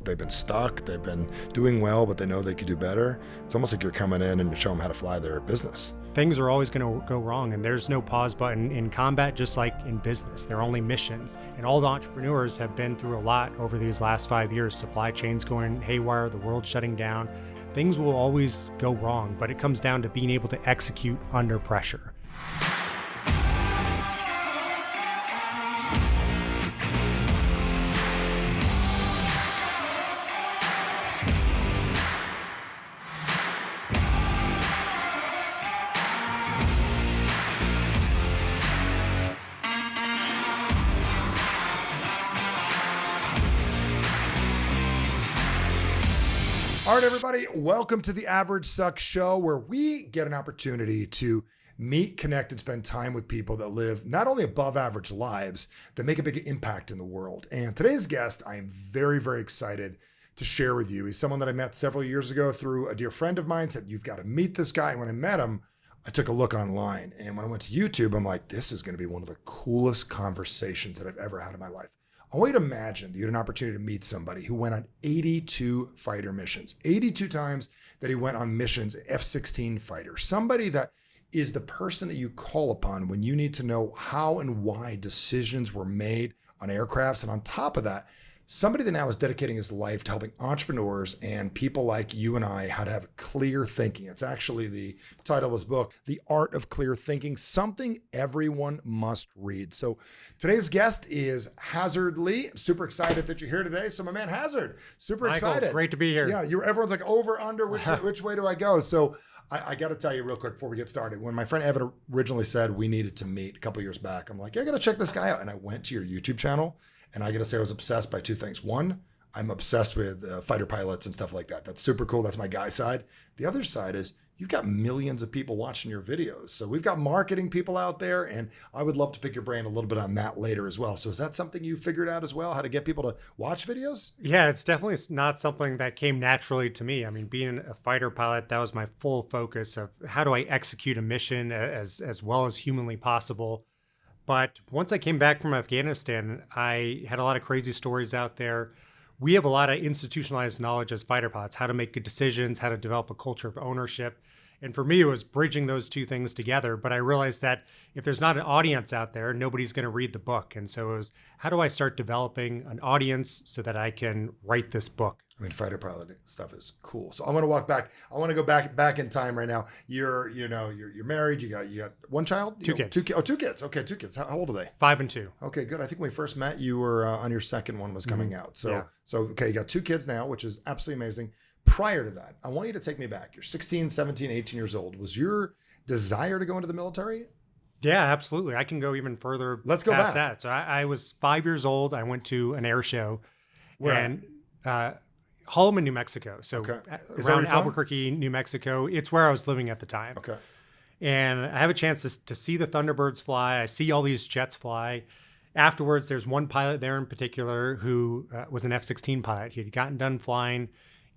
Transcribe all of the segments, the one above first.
they've been stuck, they've been doing well, but they know they could do better. It's almost like you're coming in and you show them how to fly their business. Things are always going to go wrong, and there's no pause button in combat, just like in business. They're only missions. And all the entrepreneurs have been through a lot over these last 5 years. Supply chains going haywire, the world shutting down. Things will always go wrong, but it comes down to being able to execute under pressure. All right, everybody, welcome to the Average Sucks Show, where we get an opportunity to meet, connect, and spend time with people that live not only above average lives, that make a big impact in the world. And today's guest, I am very, very excited to share with you. He's someone that I met several years ago through a dear friend of mine, said, you've got to meet this guy. And when I met him, I took a look online. And when I went to YouTube, I'm like, this is going to be one of the coolest conversations that I've ever had in my life. I want you to imagine that you had an opportunity to meet somebody who went on 82 fighter missions, 82 times that he went on missions, F-16 fighter, somebody that is the person that you call upon when you need to know how and why decisions were made on aircrafts. And on top of that, somebody that now is dedicating his life to helping entrepreneurs and people like you and I how to have clear thinking. It's actually the title of his book, The Art of Clear Thinking, something everyone must read. So today's guest is Hasard Lee. I'm super excited that you're here today. So my man Hasard, super Michael, excited. Great to be here. Yeah, everyone's like over, under, which way do I go? So I got to tell you real quick before we get started. When my friend Evan originally said we needed to meet a couple years back, I'm like, yeah, I got to check this guy out. And I went to your YouTube channel. And I got to say, I was obsessed by two things. One, I'm obsessed with fighter pilots and stuff like that. That's super cool. That's my guy side. The other side is you've got millions of people watching your videos. So we've got marketing people out there, and I would love to pick your brain a little bit on that later as well. So is that something you figured out as well, how to get people to watch videos? Yeah, it's definitely not something that came naturally to me. I mean, being a fighter pilot, that was my full focus of how do I execute a mission as well as humanly possible. But once I came back from Afghanistan, I had a lot of crazy stories out there. We have a lot of institutionalized knowledge as fighter pilots, how to make good decisions, how to develop a culture of ownership. And for me, it was bridging those two things together. But I realized that if there's not an audience out there, nobody's going to read the book. And so it was, how do I start developing an audience so that I can write this book? I mean, fighter pilot stuff is cool. So I want to walk back. I want to go back in time right now. You're married. You got one child? Two kids. Two kids. Okay, two kids. How old are they? 5 and 2. Okay, good. I think when we first met, you were on your second one was coming out. So okay, you got 2 kids now, which is absolutely amazing. Prior to that, I want you to take me back. You're 16, 17, 18 years old. Was your desire to go into the military? Yeah, absolutely. I can go even further. Let's go past back. That. So I was 5 years old. I went to an air show. Where? Holloman, New Mexico. So around from? Albuquerque, New Mexico. It's where I was living at the time. Okay. And I have a chance to see the Thunderbirds fly. I see all these jets fly. Afterwards, there's one pilot there in particular who was an F-16 pilot. He had gotten done flying,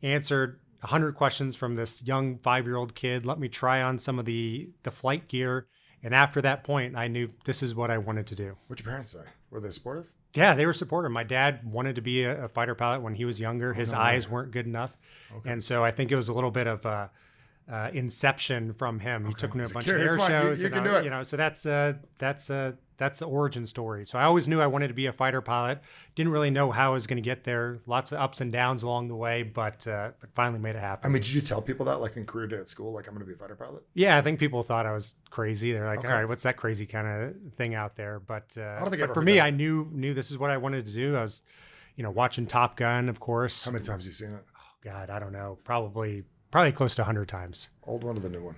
answered 100 questions from this young 5-year-old kid, let me try on some of the flight gear. And after that point, I knew this is what I wanted to do. What'd your parents say? Were they supportive? Yeah, they were supportive. My dad wanted to be a fighter pilot when he was younger. His eyes weren't good enough. Okay. And so I think it was a little bit of inception from him. He took me to a bunch of air shows. You can do it. So that's the origin story. So I always knew I wanted to be a fighter pilot. Didn't really know how I was going to get there. Lots of ups and downs along the way, but finally made it happen. I mean, did you tell people that, like in career day at school, like I'm going to be a fighter pilot? Yeah, I think people thought I was crazy. They're like, all right, what's that crazy kind of thing out there? But for me, I knew this is what I wanted to do. I was, watching Top Gun, of course. How many times have you seen it? Oh God, I don't know. Probably close to 100 times. Old one or the new one?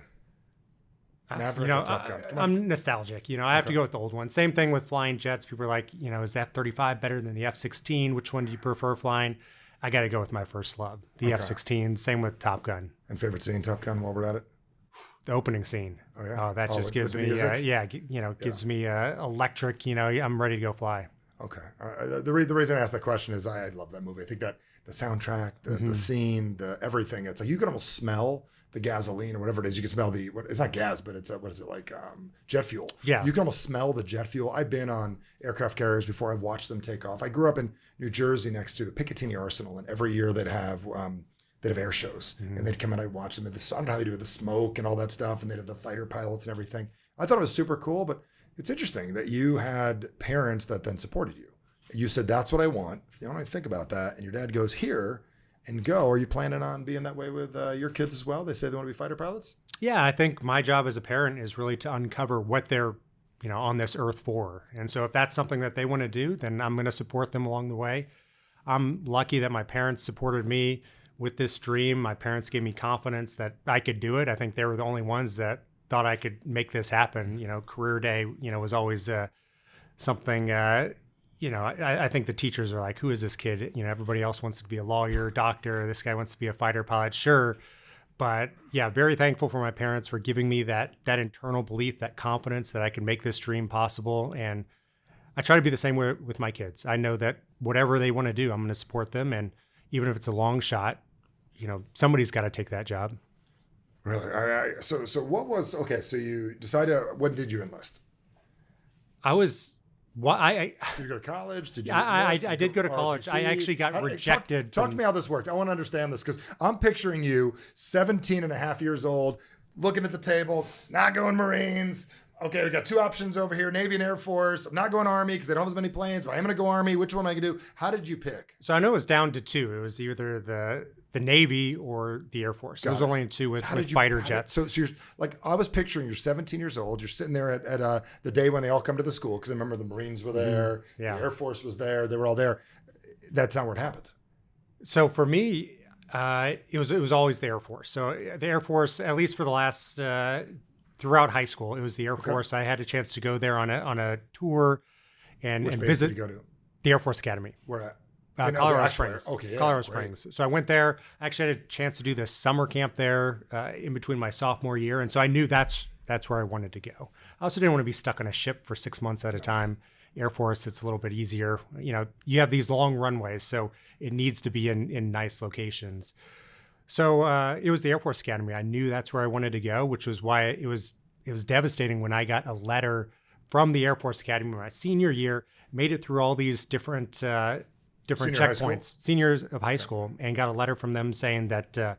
I'm nostalgic. I have to go with the old one. Same thing with flying jets. People are like, is the F-35 better than the F-16? Which one do you prefer flying? I got to go with my first love, the F-16. Same with Top Gun. And favorite scene, Top Gun, while we're at it? The opening scene. Oh, yeah. That just gives me, gives me electric, I'm ready to go fly. Okay. The reason I asked that question is I love that movie. I think that the soundtrack, the scene, the everything. It's like you can almost smell the gasoline or whatever it is. You can smell it's not gas, but it's what is it like? Jet fuel. Yeah. You can almost smell the jet fuel. I've been on aircraft carriers before. I've watched them take off. I grew up in New Jersey next to Picatinny Arsenal, and every year they'd have air shows, and they'd come and I'd watch them. And I don't know how they do with the smoke and all that stuff, and they'd have the fighter pilots and everything. I thought it was super cool, but it's interesting that you had parents that then supported you. You said, that's what I want. You know, I think about that. And your dad goes, here and go. Are you planning on being that way with your kids as well? They say they want to be fighter pilots? Yeah, I think my job as a parent is really to uncover what they're, on this earth for. And so if that's something that they want to do, then I'm going to support them along the way. I'm lucky that my parents supported me with this dream. My parents gave me confidence that I could do it. I think they were the only ones that thought I could make this happen. Career day, was always something, I think the teachers are like, who is this kid? Everybody else wants to be a lawyer, doctor. This guy wants to be a fighter pilot. Sure. But yeah, very thankful for my parents for giving me that internal belief, that confidence that I can make this dream possible. And I try to be the same way with my kids. I know that whatever they want to do, I'm going to support them. And even if it's a long shot, somebody's got to take that job. Really? So what was, okay, so you decided, when did you enlist? Did you go to college? Did you? I did go to college. I actually got rejected. Talk to me how this worked. I want to understand this because I'm picturing you 17 and a half years old, looking at the tables, not going Marines. Okay, we got two options over here, Navy and Air Force. I'm not going Army because they don't have as many planes, but I'm going to go Army. Which one am I going to do? How did you pick? So I know it was down to two. It was either the Navy or the Air Force. There was only two with fighter jets. So you're like, I was picturing you're 17 years old. You're sitting there at the day when they all come to the school because I remember the Marines were there, the Air Force was there. They were all there. That's not where it happened. So for me, it was always the Air Force. So the Air Force, at least for the last throughout high school, it was the Air Force. I had a chance to go there on a tour and visit. Did you go to? The Air Force Academy. Where at? Colorado Springs. Okay, yeah, Colorado Springs. So I went there. I actually had a chance to do this summer camp there in between my sophomore year, and so I knew that's where I wanted to go. I also didn't want to be stuck on a ship for 6 months at a time. Air Force, it's a little bit easier. You have these long runways, so it needs to be in nice locations. So it was the Air Force Academy. I knew that's where I wanted to go, which was why it was devastating when I got a letter from the Air Force Academy my senior year. Made it through all these different checkpoints, seniors of high school, and got a letter from them saying that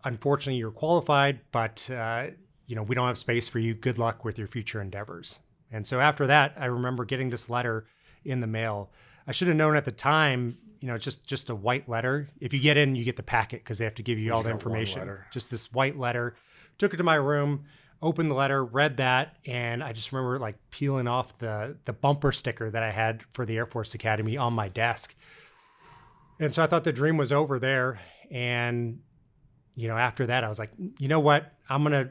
unfortunately you're qualified, but we don't have space for you. Good luck with your future endeavors. And so after that, I remember getting this letter in the mail. I should have known at the time, just a white letter. If you get in, you get the packet because they have to give you all the information. Just this white letter. Took it to my room, opened the letter, read that, and I just remember like peeling off the bumper sticker that I had for the Air Force Academy on my desk. And so I thought the dream was over there. And, after that, I was like, you know what? I'm going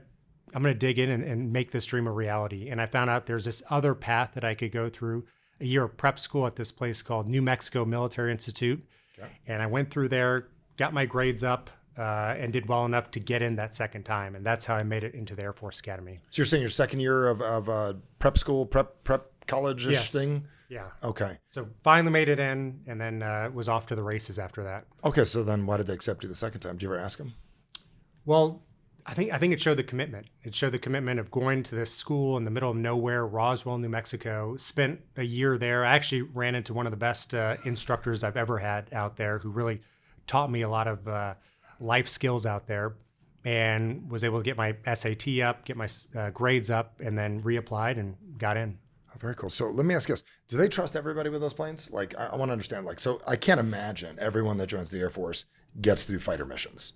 to dig in and make this dream a reality. And I found out there's this other path that I could go through, a year of prep school at this place called New Mexico Military Institute. Okay. And I went through there, got my grades up, and did well enough to get in that second time. And that's how I made it into the Air Force Academy. So you're saying your second year of prep school, prep college-ish thing? Yeah. Okay. So finally made it in, and then was off to the races after that. Okay, so then why did they accept you the second time? Did you ever ask them? Well, I think it showed the commitment. It showed the commitment of going to this school in the middle of nowhere, Roswell, New Mexico. Spent a year there. I actually ran into one of the best instructors I've ever had out there, who really taught me a lot of life skills out there, and was able to get my SAT up, get my grades up, and then reapplied and got in. Oh, very cool. So let me ask you this. Do they trust everybody with those planes? Like, I want to understand, so I can't imagine everyone that joins the Air Force gets to do fighter missions.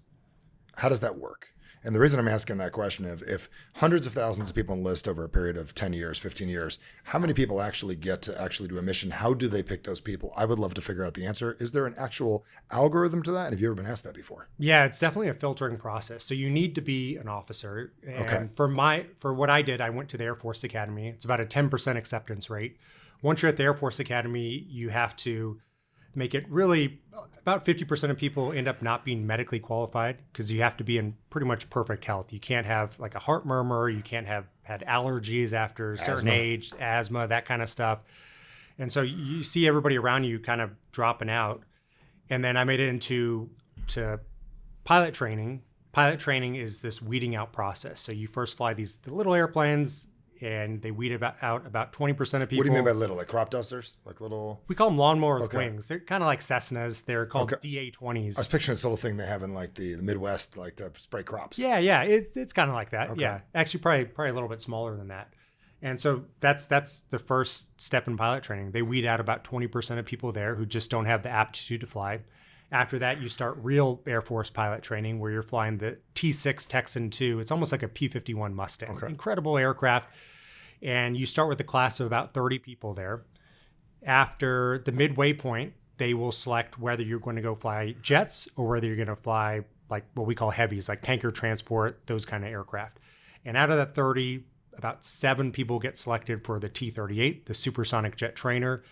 How does that work? And the reason I'm asking that question is if hundreds of thousands of people enlist over a period of 10 years, 15 years, how many people actually get to actually do a mission? How do they pick those people? I would love to figure out the answer. Is there an actual algorithm to that? And have you ever been asked that before? Yeah, it's definitely a filtering process. So you need to be an officer. And for what I did, I went to the Air Force Academy. It's about a 10% acceptance rate. Once you're at the Air Force Academy, you have to make it really about 50% of people end up not being medically qualified because you have to be in pretty much perfect health. You can't have like a heart murmur. You can't have had allergies after a certain age, asthma, that kind of stuff. And so you see everybody around you kind of dropping out. And then I made it into pilot training. Pilot training is this weeding out process. So you first fly the little airplanes, and they weed out about 20% of people. What do you mean by little? Like crop dusters? Like little? We call them lawnmower with wings. They're kind of like Cessnas. They're called DA-20s. I was picturing this little thing they have in like the Midwest, like to spray crops. Yeah. It's kind of like that. Okay. Yeah. Actually, probably a little bit smaller than that. And so that's the first step in pilot training. They weed out about 20% of people there who just don't have the aptitude to fly. After that, you start real Air Force pilot training where you're flying the T-6 Texan II. It's almost like a P-51 Mustang. Okay. Incredible aircraft. And you start with a class of about 30 people there. After the midway point, they will select whether you're going to go fly jets or whether you're going to fly like what we call heavies, like tanker transport, those kind of aircraft. And out of that 30, about 7 people get selected for the T-38, the supersonic jet trainer.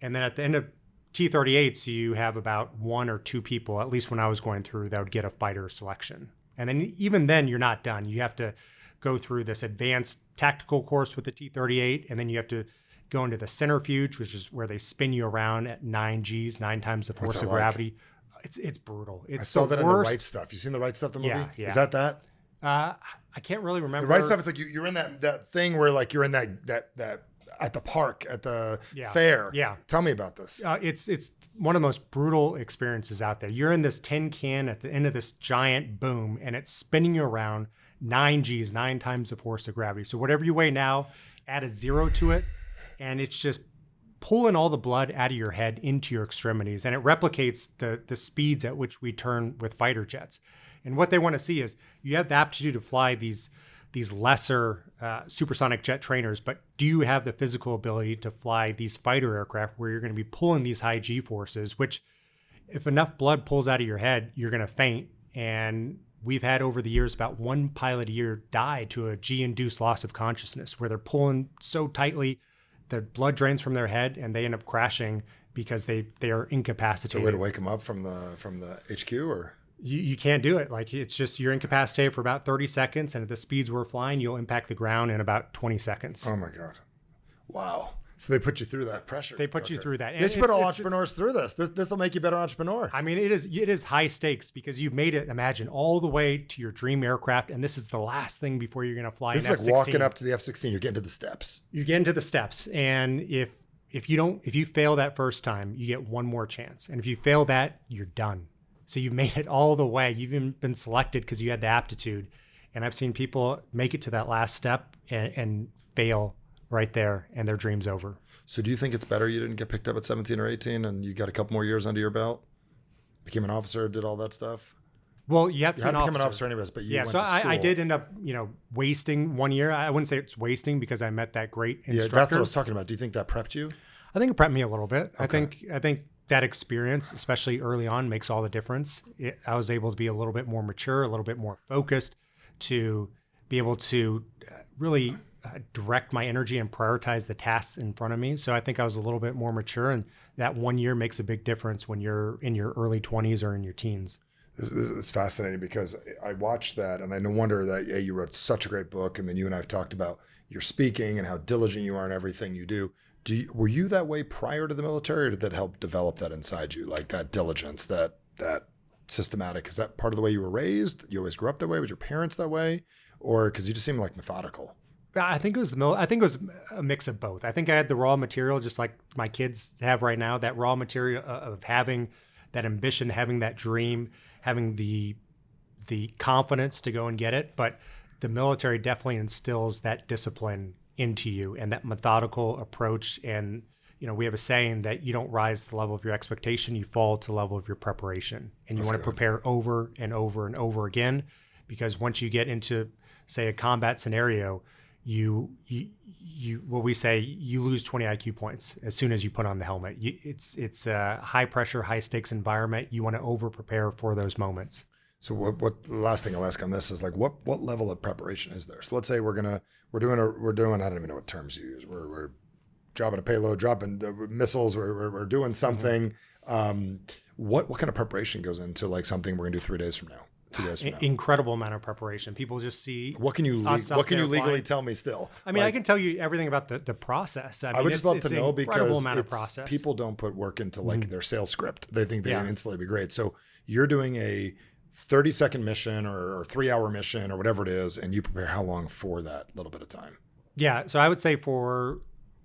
And then at the end of T-38s, you have about 1 or 2 people, at least when I was going through, that would get a fighter selection. And then even then, you're not done. You have to go through this advanced tactical course with the T-38, and then you have to go into the centrifuge, which is where they spin you around at 9 Gs, 9 times the force of gravity. It's brutal. It's I saw that in The Right Stuff. You seen The Right Stuff, the movie? Yeah. Is that? I can't really remember. The Right Stuff, it's like you're in that thing where like you're in that at the park, at the fair. Yeah. Tell me about this. It's one of the most brutal experiences out there. You're in this tin can at the end of this giant boom, and it's spinning you around 9 Gs, 9 times the force of gravity. So whatever you weigh now, add a 0 to it, and it's just pulling all the blood out of your head into your extremities. And it replicates the speeds at which we turn with fighter jets. And what they want to see is you have the aptitude to fly these lesser supersonic jet trainers, but do you have the physical ability to fly these fighter aircraft where you're going to be pulling these high G forces, which if enough blood pulls out of your head, you're going to faint. And we've had over the years about 1 pilot a year die to a G-induced loss of consciousness where they're pulling so tightly, the blood drains from their head and they end up crashing because they are incapacitated. So a way to wake them up from the HQ or? You can't do it. Like it's just you're incapacitated for about 30 seconds, and at the speeds we're flying, you'll impact the ground in about 20 seconts. Oh my God. Wow. So they put you through that pressure. They put you through that. They should put all entrepreneurs through this. This will make you a better entrepreneur. I mean, it is high stakes because you've made it, imagine, all the way to your dream aircraft, and this is the last thing before you're going to fly an F-16. This is like walking up to the F-16. You're getting to the steps. You get into the steps, and if you fail that first time, you get one more chance. And if you fail that, you're done. So you've made it all the way. You've even been selected because you had the aptitude. And I've seen people make it to that last step and fail right there, and their dream's over. So do you think it's better you didn't get picked up at 17 or 18 and you got a couple more years under your belt? Became an officer, did all that stuff? Well, you have to become an officer anyways, but you went to school. I did end up, wasting 1 year. I wouldn't say it's wasting because I met that great instructor. Yeah, that's what I was talking about. Do you think that prepped you? I think it prepped me a little bit. Okay. I think that experience, especially early on, makes all the difference. I was able to be a little bit more mature, a little bit more focused, to be able to really direct my energy and prioritize the tasks in front of me. So I think I was a little bit more mature, and that 1 year makes a big difference when you're in your early 20s or in your teens. This is fascinating because I watched that, and I no wonder that you wrote such a great book, and then you and I have talked about your speaking and how diligent you are in everything you do. Were you that way prior to the military, or did that help develop that inside you, like that diligence, that systematic? Is that part of the way you were raised? You always grew up that way? Was your parents that way? Or because you just seem like methodical? I think it was a mix of both. I think I had the raw material, just like my kids have right now, that raw material of having that ambition, having that dream, having the confidence to go and get it. But the military definitely instills that discipline into you and that methodical approach. And, we have a saying that you don't rise to the level of your expectation, you fall to the level of your preparation. And you want to prepare over and over and over again, because once you get into, say, a combat scenario, you what we say, you lose 20 IQ points as soon as you put on the helmet. It's a high pressure, high stakes environment. You want to over prepare for those moments. So what the last thing I'll ask on this is like, what level of preparation is there? So let's say we're doing, I don't even know what terms you use. We're dropping a payload, dropping missiles, we're doing something. What kind of preparation goes into like something we're gonna do 3 days from now? 2 days from now? Incredible amount of preparation. People just see What can you us out what can you there legally flying. tell me still? I mean, Like, I can tell you everything about the process. I mean, would just love it's to know an incredible because amount of process. people don't put work into like their sales script. They think they Yeah. can instantly be great. So you're doing a 30-second mission or 3-hour mission or whatever it is, and you prepare how long for that little bit of time? Yeah, so I would say for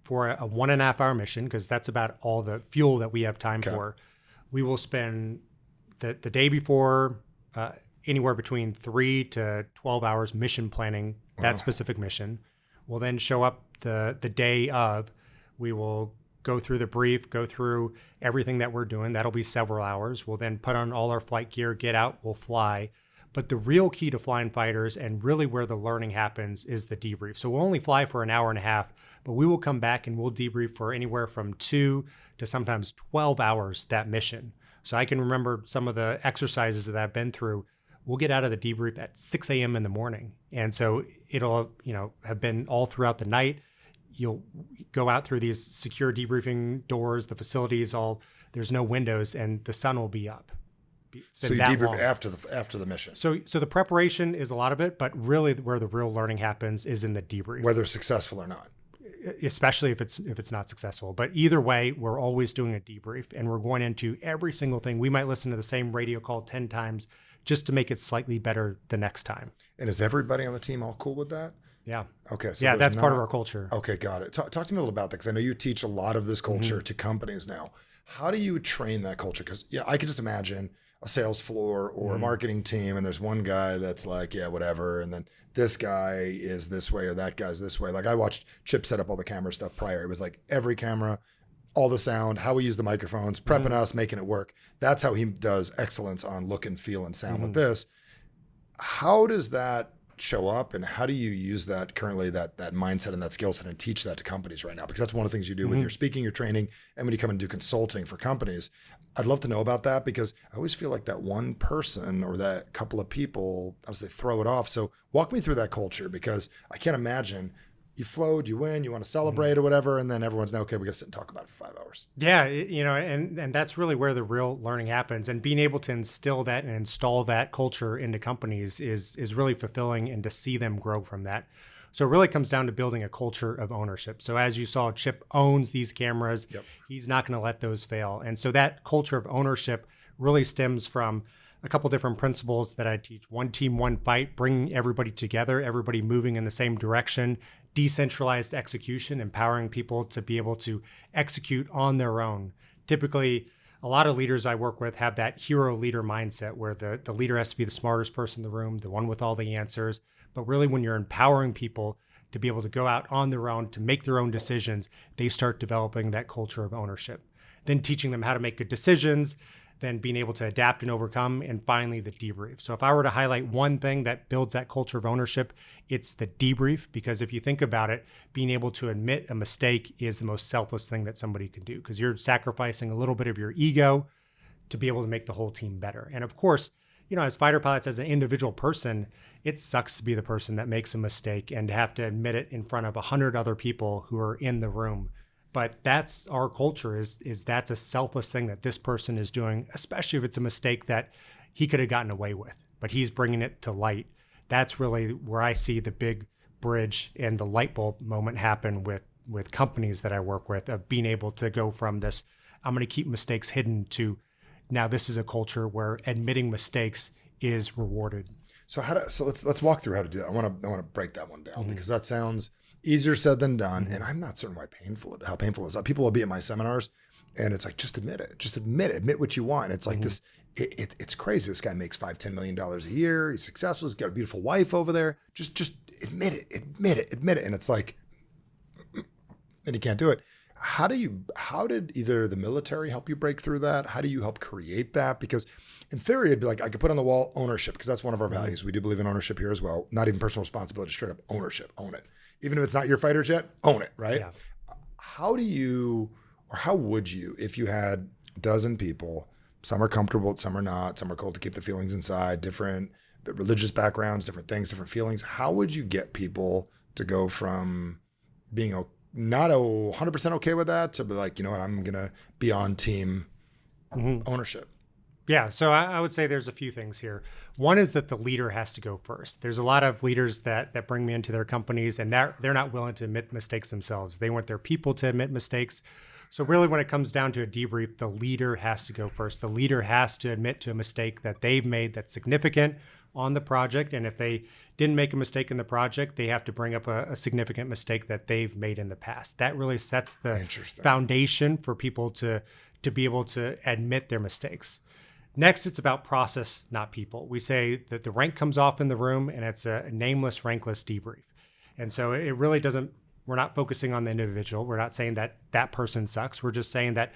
a 1.5 hour mission, because that's about all the fuel that we have time for, we will spend the day before anywhere between 3 to 12 hours mission planning that specific mission. We'll then show up the day of. We will go through the brief, go through everything that we're doing. That'll be several hours. We'll then put on all our flight gear, get out, we'll fly. But the real key to flying fighters and really where the learning happens is the debrief. So we'll only fly for an hour and a half, but we will come back and we'll debrief for anywhere from 2 to sometimes 12 hours that mission. So I can remember some of the exercises that I've been through. We'll get out of the debrief at 6 a.m. in the morning. And so it'll, have been all throughout the night. You'll go out through these secure debriefing doors, the facilities there's no windows, and the sun will be up. So you debrief after the mission. So the preparation is a lot of it, but really where the real learning happens is in the debrief. Whether successful or not. Especially if it's not successful. But either way, we're always doing a debrief, and we're going into every single thing. We might listen to the same radio call 10 times just to make it slightly better the next time. And is everybody on the team all cool with that? Yeah. Okay. So yeah, that's part of our culture. Okay, got it. Talk to me a little about that, because I know you teach a lot of this culture to companies now. How do you train that culture? Because I could just imagine a sales floor or a marketing team, and there's one guy that's like, yeah, whatever, and then this guy is this way or that guy's this way. Like I watched Chip set up all the camera stuff prior. It was like every camera, all the sound, how we use the microphones, prepping us, making it work. That's how he does excellence on look and feel and sound with this. How does that show up, and how do you use that currently, that mindset and that skill set, and teach that to companies right now? Because that's one of the things you do with your speaking, your training, and when you come and do consulting for companies. I'd love to know about that, because I always feel like that one person or that couple of people, I would say, throw it off. So walk me through that culture, because I can't imagine you flowed, you win, you want to celebrate or whatever, and then everyone's now, okay, we got to sit and talk about it for 5 hours. Yeah, and that's really where the real learning happens. And being able to instill that and install that culture into companies is really fulfilling, and to see them grow from that. So it really comes down to building a culture of ownership. So as you saw, Chip owns these cameras. Yep. He's not going to let those fail. And so that culture of ownership really stems from a couple different principles that I teach. One team, one fight, bringing everybody together, everybody moving in the same direction, decentralized execution, empowering people to be able to execute on their own. Typically, a lot of leaders I work with have that hero leader mindset where the leader has to be the smartest person in the room, the one with all the answers. But really, when you're empowering people to be able to go out on their own, to make their own decisions, they start developing that culture of ownership. Then teaching them how to make good decisions, then being able to adapt and overcome, and finally the debrief. So if I were to highlight one thing that builds that culture of ownership, it's the debrief. Because if you think about it, being able to admit a mistake is the most selfless thing that somebody can do, because you're sacrificing a little bit of your ego to be able to make the whole team better. And of course, as fighter pilots, as an individual person, it sucks to be the person that makes a mistake and to have to admit it in front of 100 other people who are in the room. But that's our culture, is that's a selfless thing that this person is doing, especially if it's a mistake that he could have gotten away with, but he's bringing it to light. That's really where I see the big bridge and the light bulb moment happen with companies that I work with, of being able to go from this, I'm going to keep mistakes hidden, to now this is a culture where admitting mistakes is rewarded. So let's walk through how to do that. I want to break that one down, because that sounds easier said than done, and I'm not certain how painful it is. People will be at my seminars, and it's like, just admit it, admit what you want. And it's like this. It's crazy. This guy makes $5-10 million a year. He's successful. He's got a beautiful wife over there. Just admit it. And it's like, and you can't do it. How did either the military help you break through that? How do you help create that? Because in theory, it'd be like, I could put on the wall ownership, because that's one of our values. We do believe in ownership here as well. Not even personal responsibility, straight up ownership. Own it. Even if it's not your fighter jet, own it, right? Yeah. How would you, if you had a dozen people, some are comfortable, some are not, some are cold to keep the feelings inside, different religious backgrounds, different things, different feelings. How would you get people to go from being not 100% okay with that to be like, you know what, I'm going to be on team ownership? Yeah, so I would say there's a few things here. One is that the leader has to go first. There's a lot of leaders that bring me into their companies, and they're not willing to admit mistakes themselves. They want their people to admit mistakes. So really, when it comes down to a debrief, the leader has to go first. The leader has to admit to a mistake that they've made that's significant on the project. And if they didn't make a mistake in the project, they have to bring up a significant mistake that they've made in the past. That really sets the foundation for people to be able to admit their mistakes. Next, it's about process, not people. We say that the rank comes off in the room, and it's a nameless, rankless debrief. And so it really doesn't, we're not focusing on the individual. We're not saying that that person sucks. We're just saying that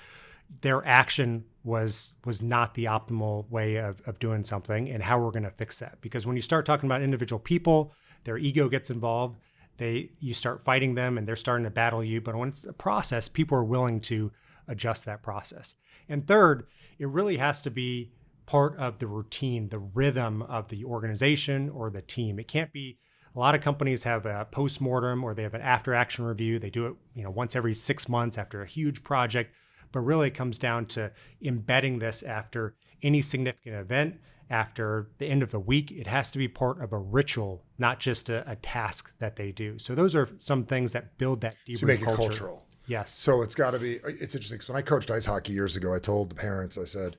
their action was not the optimal way of doing something, and how we're going to fix that. Because when you start talking about individual people, their ego gets involved. You start fighting them, and they're starting to battle you. But when it's a process, people are willing to adjust that process. And third, it really has to be part of the routine, the rhythm of the organization or the team. It can't be, a lot of companies have a post-mortem or they have an after-action review. They do it, once every 6 months after a huge project, but really it comes down to embedding this after any significant event, after the end of the week. It has to be part of a ritual, not just a task that they do. So those are some things that build that debrief to make culture. it cultural. Yes. So it's got to be, it's interesting. So when I coached ice hockey years ago, I told the parents, I said,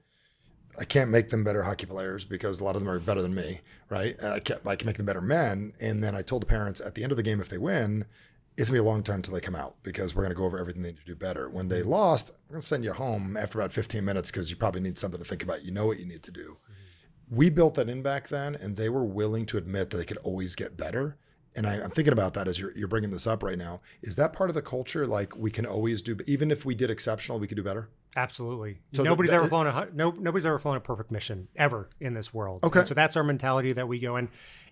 I can't make them better hockey players because a lot of them are better than me, right? And I can make them better men. And then I told the parents at the end of the game, if they win, it's going to be a long time until they come out because we're going to go over everything they need to do better. When they lost, we're going to send you home after about 15 minutes because you probably need something to think about. You know what you need to do. We built that in back then, and they were willing to admit that they could always get better. And I'm thinking about that as you're bringing this up right now. Is that part of the culture? Like we can always do, even if we did exceptional, we could do better? Absolutely. So nobody's ever flown a perfect mission ever in this world. Okay. And so that's our mentality that we go in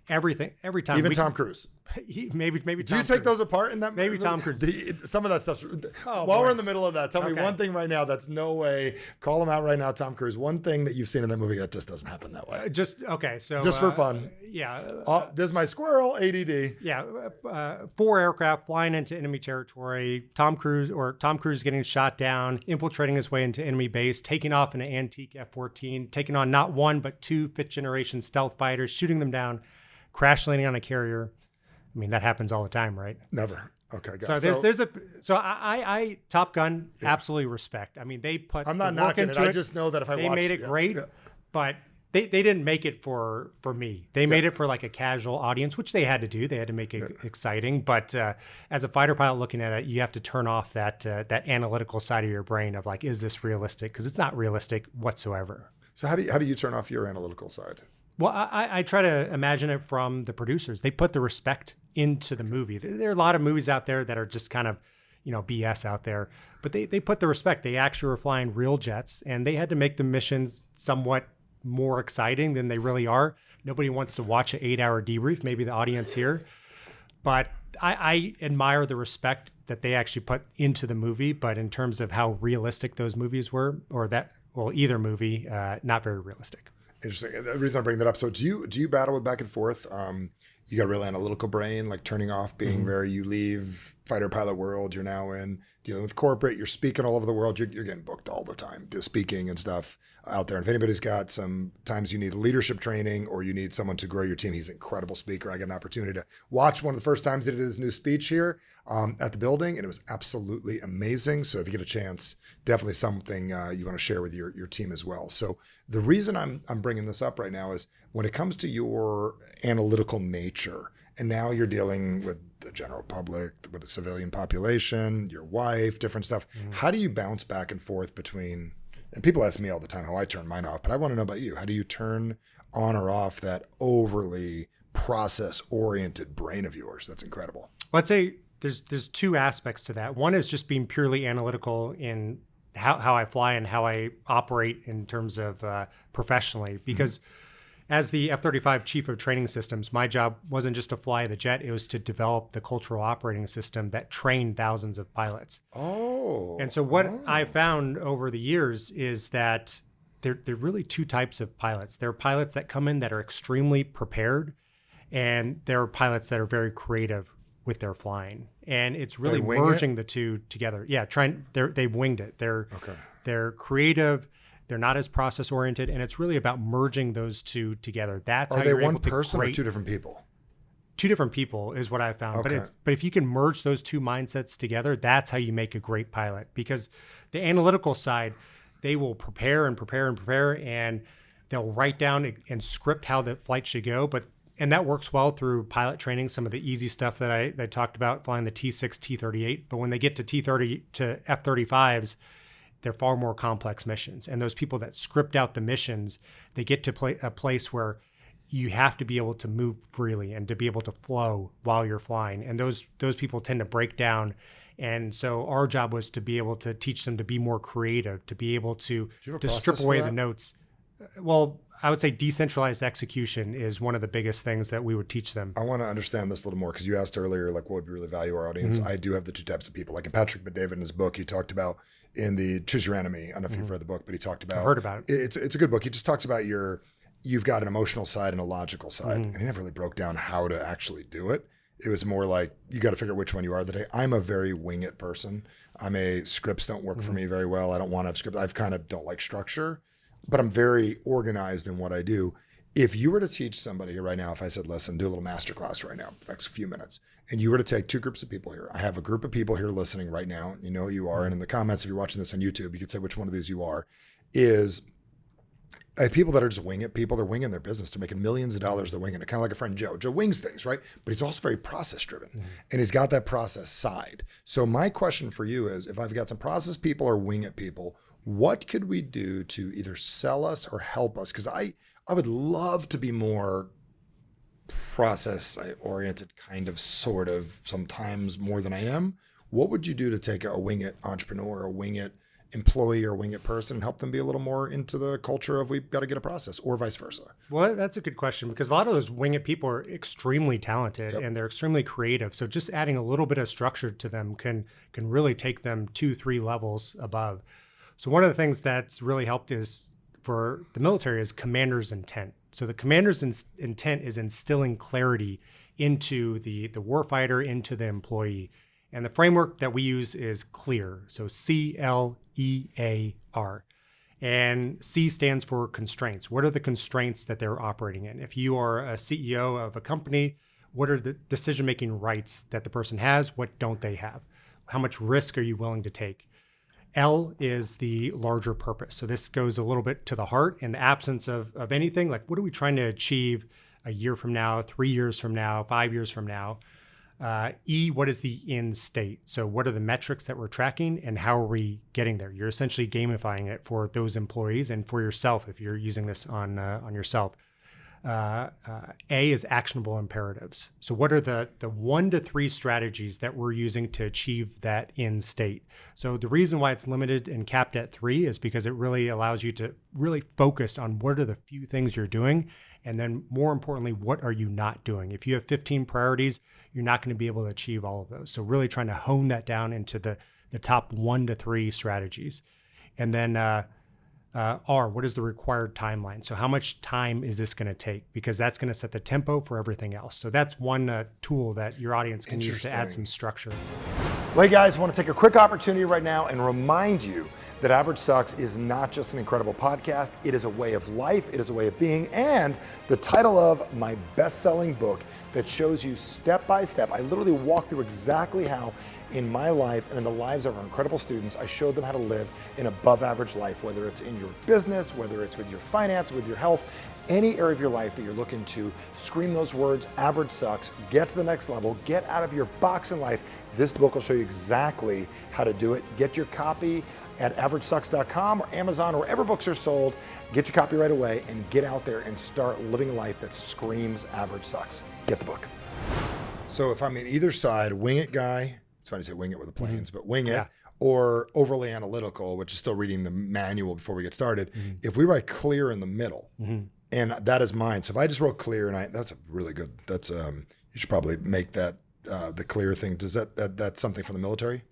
every time. Even Tom Cruise. Maybe Do Tom you take Cruise. those apart in that? Maybe Tom Cruise. Some of that stuff's. Oh, while boy. we're in the middle of that, tell me Okay. one thing right now that's no way. Call him out right now, Tom Cruise. One thing that you've seen in that movie that just doesn't happen that way. So Just for fun. Yeah. This is my squirrel, ADD. Yeah, 4 aircraft flying into enemy territory. Tom Cruise getting shot down, infiltrating his way into enemy base, taking off in an antique F-14, taking on not one but 2 fifth-generation stealth fighters, shooting them down, crash landing on a carrier. I mean, that happens all the time, right? Never. Okay. Got So I Top Gun, absolutely respect. I mean, they put. I'm not the work knocking it. into I just know that if I they watched, made it great, but they didn't make it for me. They made it for like a casual audience, which they had to do. They had to make it exciting. But as a fighter pilot looking at it, you have to turn off that analytical side of your brain of like, is this realistic? Because it's not realistic whatsoever. So how do you turn off your analytical side? Well, I try to imagine it from the producers. They put the respect into the movie. There are a lot of movies out there that are just kind of, BS out there, but they put the respect. They actually were flying real jets, and they had to make the missions somewhat more exciting than they really are. Nobody wants to watch an 8-hour debrief, maybe the audience here, but I admire the respect that they actually put into the movie. But in terms of how realistic those movies were, either movie, not very realistic. Interesting. The reason I bring that up. So do you battle with back and forth? You got a real analytical brain, like turning off, being you leave fighter pilot world, you're now in dealing with corporate, you're speaking all over the world, you're getting booked all the time, just speaking and stuff out there. And if anybody's got some times you need leadership training or you need someone to grow your team, he's an incredible speaker. I got an opportunity to watch one of the first times he did his new speech here at the building, and it was absolutely amazing. So if you get a chance, definitely something you want to share with your team as well. So the reason I'm bringing this up right now is when it comes to your analytical nature, and now you're dealing with the general public, with the civilian population, your wife, different stuff. How do you bounce back and forth between, and people ask me all the time how I turn mine off, but I want to know about you. How do you turn on or off that overly process-oriented brain of yours? That's incredible. Well, I'd say there's 2 aspects to that. One is just being purely analytical in how I fly and how I operate in terms of professionally, because as the F-35 chief of training systems, my job wasn't just to fly the jet, it was to develop the cultural operating system that trained thousands of pilots. Oh. And so what I found over the years is that there are really 2 types of pilots. There are pilots that come in that are extremely prepared, and there are pilots that are very creative with their flying. And it's really merging the 2 together. Yeah, they've winged it. They're creative. They're not as process oriented, and it's really about merging those two together. That's Are how they you're one able to person or create two different people? two different people is what I found. Okay. But if you can merge those two mindsets together, that's how you make a great pilot. Because the analytical side, they will prepare and prepare and prepare, and they'll write down and script how the flight should go. And that works well through pilot training, some of the easy stuff that I talked about, flying the T6, T38. But when they get to T30 to F-35s, they're far more complex missions. And those people that script out the missions, they get to a place where you have to be able to move freely and to be able to flow while you're flying. And those people tend to break down. And so our job was to be able to teach them to be more creative, to be able to strip away the notes. Well, I would say decentralized execution is one of the biggest things that we would teach them. I want to understand this a little more because you asked earlier, like, what would we really value our audience? I do have the two types of people. Like in Patrick McDavid in his book, he talked about in the Choose Your Enemy. I don't know if you've read the book, but he talked about. I've heard about it. It's a good book. He just talks about you've got an emotional side and a logical side. And he never really broke down how to actually do it. It was more like, you got to figure out which one you are the day. I'm a very wing it person. Scripts don't work for me very well. I don't want to have scripts. I kind of don't like structure, but I'm very organized in what I do. If you were to teach somebody here right now, if I said, listen, do a little masterclass right now, the next few minutes, and you were to take two groups of people here. I have a group of people here listening right now. You know who you are. And in the comments, if you're watching this on YouTube, you could say which one of these you are. I have people that are just wing it people. They're winging their business. They're making millions of dollars. They're winging it. Kind of like a friend, Joe. Joe wings things, right? But he's also very process driven. And he's got that process side. So my question for you is, if I've got some process people or wing it people, what could we do to either sell us or help us? Because I would love to be more process oriented, kind of, sort of, sometimes more than I am. What would you do to take a wing it entrepreneur, a wing it employee or wing it person and help them be a little more into the culture of we've got to get a process, or vice versa? Well, that's a good question, because a lot of those wing it people are extremely talented and they're extremely creative. So just adding a little bit of structure to them can really take them 2-3 levels above. So one of the things that's really helped is for the military is commander's intent. So the commander's intent is instilling clarity into the warfighter, into the employee. And the framework that we use is CLEAR. So CLEAR. And C stands for constraints. What are the constraints that they're operating in? If you are a CEO of a company, what are the decision-making rights that the person has? What don't they have? How much risk are you willing to take? L is the larger purpose. So this goes a little bit to the heart. In the absence of anything, like what are we trying to achieve a year from now, 3 years from now, 5 years from now? E, what is the end state? So what are the metrics that we're tracking and how are we getting there? You're essentially gamifying it for those employees and for yourself if you're using this on yourself. A is actionable imperatives. So what are the 1 to 3 strategies that we're using to achieve that end state? So the reason why it's limited and capped at 3 is because it really allows you to really focus on what are the few things you're doing. And then more importantly, what are you not doing? If you have 15 priorities, you're not going to be able to achieve all of those. So really trying to hone that down into the top 1 to 3 strategies. And then R, what is the required timeline? So how much time is this going to take? Because that's going to set the tempo for everything else. So that's one tool that your audience can use to add some structure. Well, hey guys, I want to take a quick opportunity right now and remind you that Average Sucks is not just an incredible podcast. It is a way of life. It is a way of being. And the title of my best-selling book that shows you step by step. I literally walk through exactly how in my life and in the lives of our incredible students, I showed them how to live an above average life, whether it's in your business, whether it's with your finance, with your health, any area of your life that you're looking to scream those words, average sucks, get to the next level, get out of your box in life. This book will show you exactly how to do it. Get your copy at averagesucks.com or Amazon or wherever books are sold. Get your copy right away and get out there and start living a life that screams average sucks. Get the book. So if I'm in either side, wing it guy, it's funny to say wing it with the planes, but wing it, or overly analytical, which is still reading the manual before we get started. If we write clear in the middle, and that is mine. So if I just wrote clear, and that's a really good, that's you should probably make that the clear thing. Does that's something from the military?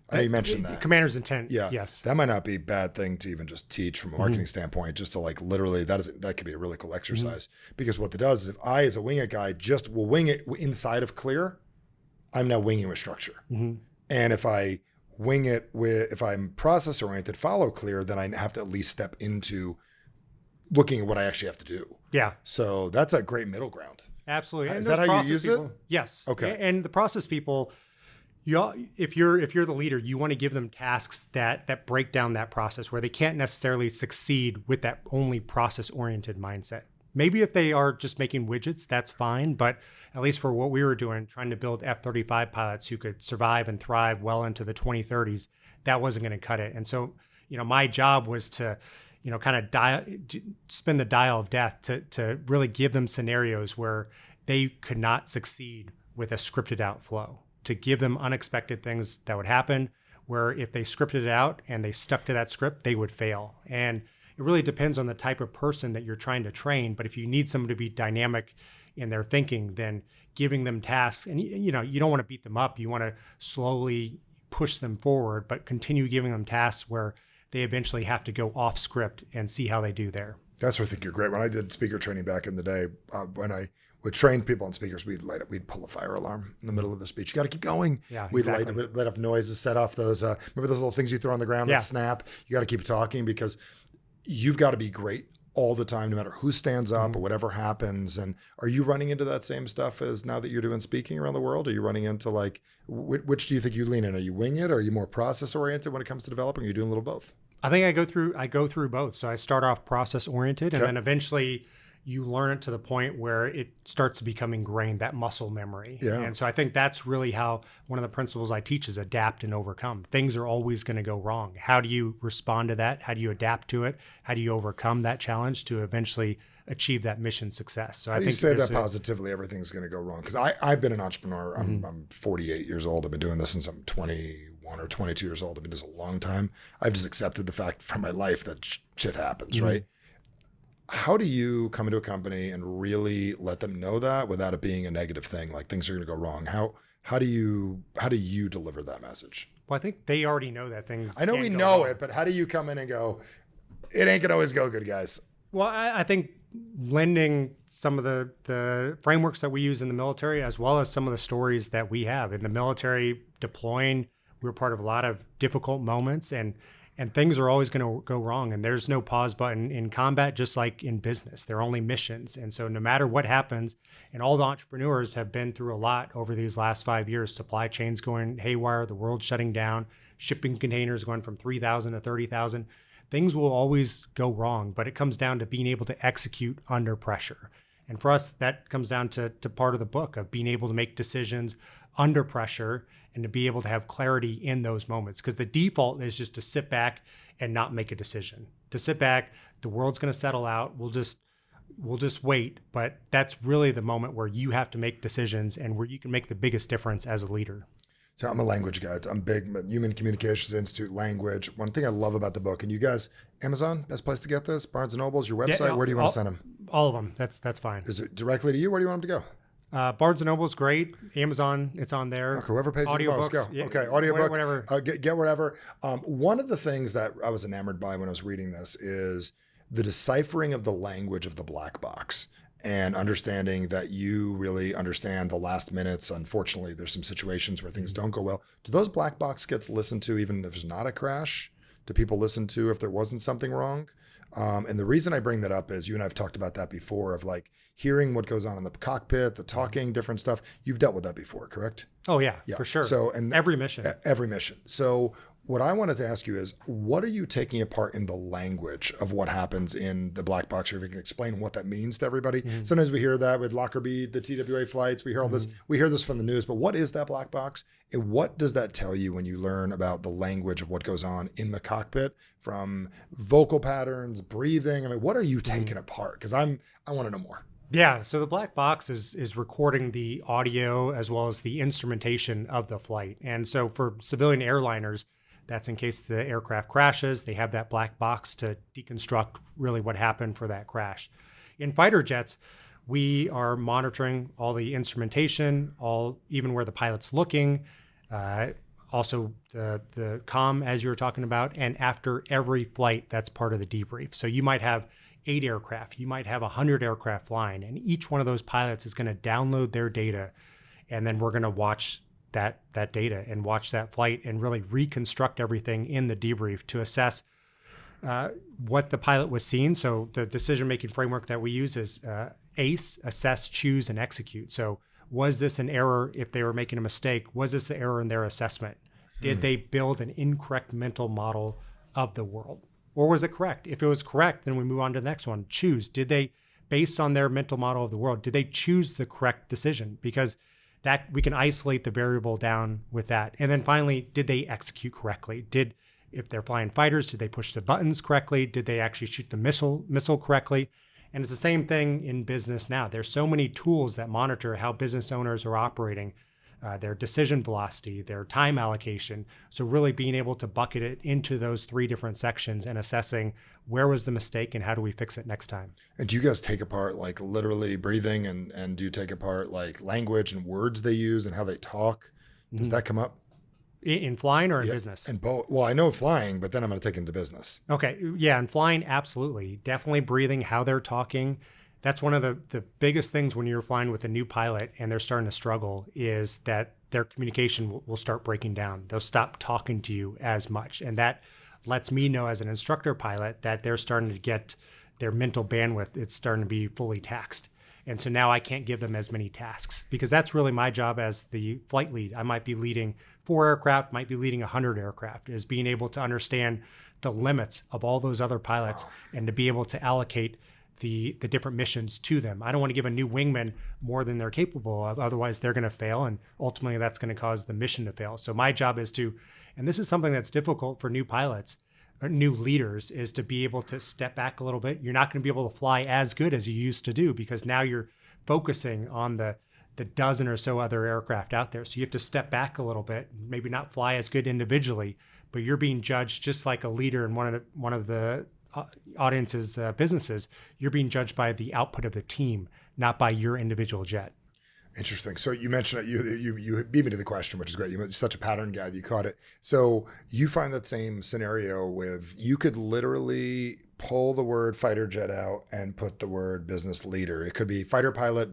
I know you mentioned that. Commander's intent. Yeah. Yes. That might not be a bad thing to even just teach from a marketing standpoint, just to like literally, that could be a really cool exercise. Because what it does is if I, as a wing it guy, just will wing it inside of clear, I'm now winging with structure. And if I wing it with, if I'm process oriented, follow clear, then I have to at least step into looking at what I actually have to do. Yeah. So that's a great middle ground. Absolutely. And Is those that how you process use people, it? Yes. Okay. And the process people, if you're the leader, you want to give them tasks that break down that process, where they can't necessarily succeed with that only process-oriented mindset. Maybe if they are just making widgets, that's fine. But at least for what we were doing, trying to build F-35 pilots who could survive and thrive well into the 2030s, that wasn't going to cut it. And so, my job was to, kind of spin the dial of death to really give them scenarios where they could not succeed with a scripted out flow, to give them unexpected things that would happen, where if they scripted it out and they stuck to that script, they would fail. And it really depends on the type of person that you're trying to train. But if you need someone to be dynamic in their thinking, then giving them tasks, and you don't want to beat them up. You want to slowly push them forward, but continue giving them tasks where they eventually have to go off script and see how they do there. That's where I think you're great. When I did speaker training back in the day, when I would train people on speakers, we'd pull a fire alarm in the middle of the speech. You got to keep going. Yeah, we'd exactly. let off noises, set off those. Remember those little things you throw on the ground that snap? You got to keep talking, because you've got to be great all the time, no matter who stands up or whatever happens. And are you running into that same stuff as now that you're doing speaking around the world? Are you running into which do you think you lean in? Are you wing it? Or are you more process oriented when it comes to developing? Are you doing a little both? I think I go through both. So I start off process oriented, and then eventually you learn it to the point where it starts to become ingrained, that muscle memory. Yeah. And so I think that's really how one of the principles I teach is adapt and overcome. Things are always going to go wrong. How do you respond to that? How do you adapt to it? How do you overcome that challenge to eventually achieve that mission success? So I think you say that positively, everything's going to go wrong. Because I've been an entrepreneur. I'm 48 years old. I've been doing this since I'm 21 or 22 years old. I've been doing this a long time. I've just accepted the fact from my life that shit happens, right? How do you come into a company and really let them know that without it being a negative thing, like things are going to go wrong? How do you deliver that message? Well, I think they already know that things. I know we know it, but how do you come in and go, it ain't gonna always go good, guys? Well, I think lending some of the frameworks that we use in the military, as well as some of the stories that we have in the military deploying, we're part of a lot of difficult moments, and things are always going to go wrong. And there's no pause button in combat, just like in business. They're only missions. And so no matter what happens, and all the entrepreneurs have been through a lot over these last 5 years, supply chains going haywire, the world shutting down, shipping containers going from 3,000 to 30,000. Things will always go wrong, but it comes down to being able to execute under pressure. And for us, that comes down to part of the book of being able to make decisions under pressure and to be able to have clarity in those moments. Because the default is just to sit back and not make a decision. To sit back, the world's going to settle out. We'll just wait. But that's really the moment where you have to make decisions and where you can make the biggest difference as a leader. So I'm a language guy. I'm big Human Communications Institute language. One thing I love about the book, and you guys, Amazon, best place to get this, Barnes & Noble's, your website, Yeah, where do you want to send them? All of them. That's fine. Is it directly to you? Where do you want them to go? Barnes & Noble's great. Amazon, it's on there. Okay, whoever pays you the most, go. Yeah, okay, audiobook, whatever. Get whatever. One of the things that I was enamored by when I was reading this is the deciphering of the language of the black box and understanding that you really understand the last minutes. Unfortunately, there's some situations where things don't go well. Do those black box gets listened to even if there's not a crash? Do people listen to if there wasn't something wrong? And the reason I bring that up is you and I have talked about that before of like hearing what goes on in the cockpit, the talking, different stuff. You've dealt with that before, correct? Oh yeah, for sure. So, and every mission. So what I wanted to ask you is, what are you taking apart in the language of what happens in the black box? Or if you can explain what that means to everybody. Mm-hmm. Sometimes we hear that with Lockerbie, the TWA flights, we hear all this, we hear this from the news, but what is that black box? And what does that tell you when you learn about the language of what goes on in the cockpit, from vocal patterns, breathing? I mean, what are you taking apart? Because I want to know more. Yeah, so the black box is recording the audio as well as the instrumentation of the flight. And so for civilian airliners, that's in case the aircraft crashes, they have that black box to deconstruct really what happened for that crash. In fighter jets, we are monitoring all the instrumentation, even where the pilot's looking, also the comm, as you were talking about, and after every flight, that's part of the debrief. So you might have 8 aircraft, you might have 100 aircraft flying, and each one of those pilots is going to download their data, and then we're going to watch that data and watch that flight and really reconstruct everything in the debrief to assess what the pilot was seeing. So the decision-making framework that we use is ACE, assess, choose, and execute. So was this an error if they were making a mistake? Was this an error in their assessment? Did they build an incorrect mental model of the world? Or was it correct? If it was correct, then we move on to the next one. Choose. Did they, based on their mental model of the world, did they choose the correct decision? Because that we can isolate the variable down with that. And then finally, did they execute correctly? If they're flying fighters, did they push the buttons correctly? Did they actually shoot the missile correctly? And it's the same thing in business now. There's so many tools that monitor how business owners are operating, their decision velocity, their time allocation. So really being able to bucket it into those 3 different sections and assessing where was the mistake and how do we fix it next time. And do you guys take apart like literally breathing and do you take apart like language and words they use and how they talk? Does that come up? In flying or in business? And both. Well, I know flying, but then I'm going to take into business. Okay. Yeah. In flying, absolutely. Definitely breathing, how they're talking. That's one of the biggest things when you're flying with a new pilot and they're starting to struggle is that their communication will start breaking down. They'll stop talking to you as much. And that lets me know as an instructor pilot that they're starting to get their mental bandwidth. It's starting to be fully taxed. And so now I can't give them as many tasks because that's really my job as the flight lead. I might be leading 4 aircraft, might be leading 100 aircraft, is being able to understand the limits of all those other pilots and to be able to allocate the different missions to them. I don't want to give a new wingman more than they're capable of. Otherwise, they're going to fail. And ultimately, that's going to cause the mission to fail. So my job is to, and this is something that's difficult for new pilots, or new leaders, is to be able to step back a little bit. You're not going to be able to fly as good as you used to do because now you're focusing on the dozen or so other aircraft out there. So you have to step back a little bit, maybe not fly as good individually, but you're being judged just like a leader in one of the audience's businesses. You're being judged by the output of the team, not by your individual jet. Interesting. So you mentioned it, you beat me to the question, which is great. You're such a pattern guy that you caught it. So you find that same scenario with, you could literally pull the word fighter jet out and put the word business leader. It could be fighter pilot,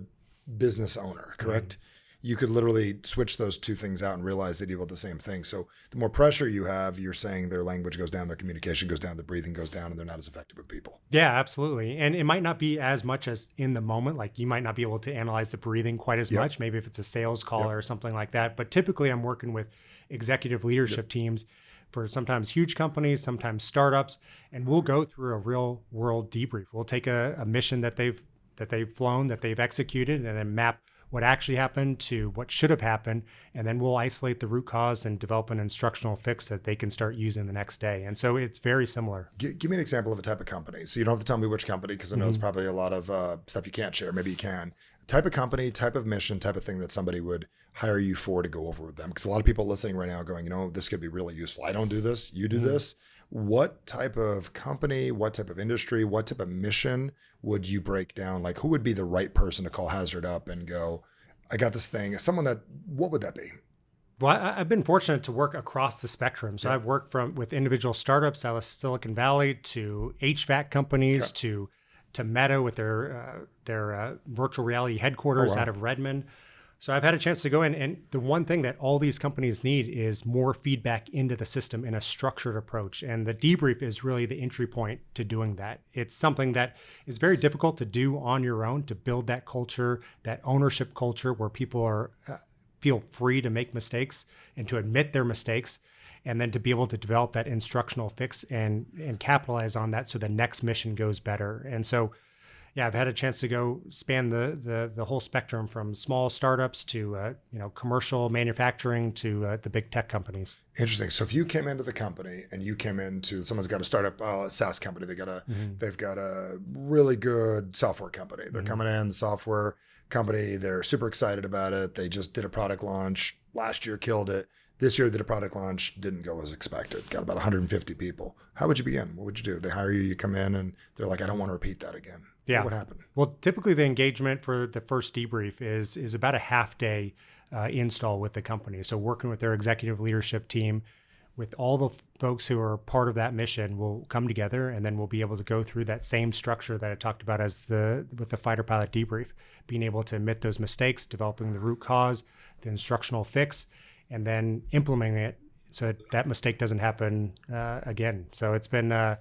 business owner, correct? Mm-hmm. You could literally switch those 2 things out and realize they deal with the same thing. So the more pressure you have, you're saying their language goes down, their communication goes down, their breathing goes down, and they're not as effective with people. Yeah, absolutely. And it might not be as much as in the moment. Like you might not be able to analyze the breathing quite as much, maybe if it's a sales call or something like that. But typically I'm working with executive leadership teams for sometimes huge companies, sometimes startups, and we'll go through a real world debrief. We'll take a mission that they've flown, that they've executed, and then map what actually happened to what should have happened. And then we'll isolate the root cause and develop an instructional fix that they can start using the next day. And so it's very similar. Give me an example of a type of company. So you don't have to tell me which company, because I know it's probably a lot of stuff you can't share. Maybe you can. Type of company, type of mission, type of thing that somebody would hire you for to go over with them. Because a lot of people listening right now are going, this could be really useful. I don't do this. You do this. What type of company, what type of industry, what type of mission would you break down? Like, who would be the right person to call Hasard up and go, I got this thing? What would that be? Well, I've been fortunate to work across the spectrum. So I've worked with individual startups out of Silicon Valley to HVAC companies to Meta with their virtual reality headquarters out of Redmond. So I've had a chance to go in, and the one thing that all these companies need is more feedback into the system in a structured approach. And the debrief is really the entry point to doing that. It's something that is very difficult to do on your own, to build that culture, that ownership culture where people are feel free to make mistakes and to admit their mistakes, and then to be able to develop that instructional fix and capitalize on that so the next mission goes better. And so I've had a chance to go span the whole spectrum from small startups to commercial manufacturing to the big tech companies. Interesting. So if you came into the company and you came into, someone's got a startup SaaS company, they've got a really good software company. They're coming in, the software company, they're super excited about it. They just did a product launch last year, killed it. This year did a product launch, didn't go as expected. Got about 150 people. How would you begin? What would you do? They hire you, you come in, and they're like, I don't want to repeat that again. Yeah. What happened? Well, typically the engagement for the first debrief is about a half day install with the company. So working with their executive leadership team, with all the folks who are part of that mission, will come together, and then we'll be able to go through that same structure that I talked about with the fighter pilot debrief, being able to admit those mistakes, developing the root cause, the instructional fix, and then implementing it so that mistake doesn't happen again. So it's been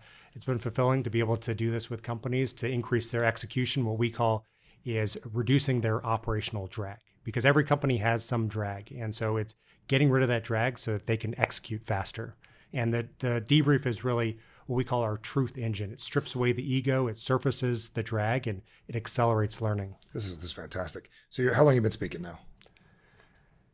fulfilling to be able to do this with companies to increase their execution. What we call is reducing their operational drag, because every company has some drag. And so it's getting rid of that drag so that they can execute faster. And the debrief is really what we call our truth engine. It strips away the ego, it surfaces the drag, and it accelerates learning. This is fantastic. So how long have you been speaking now?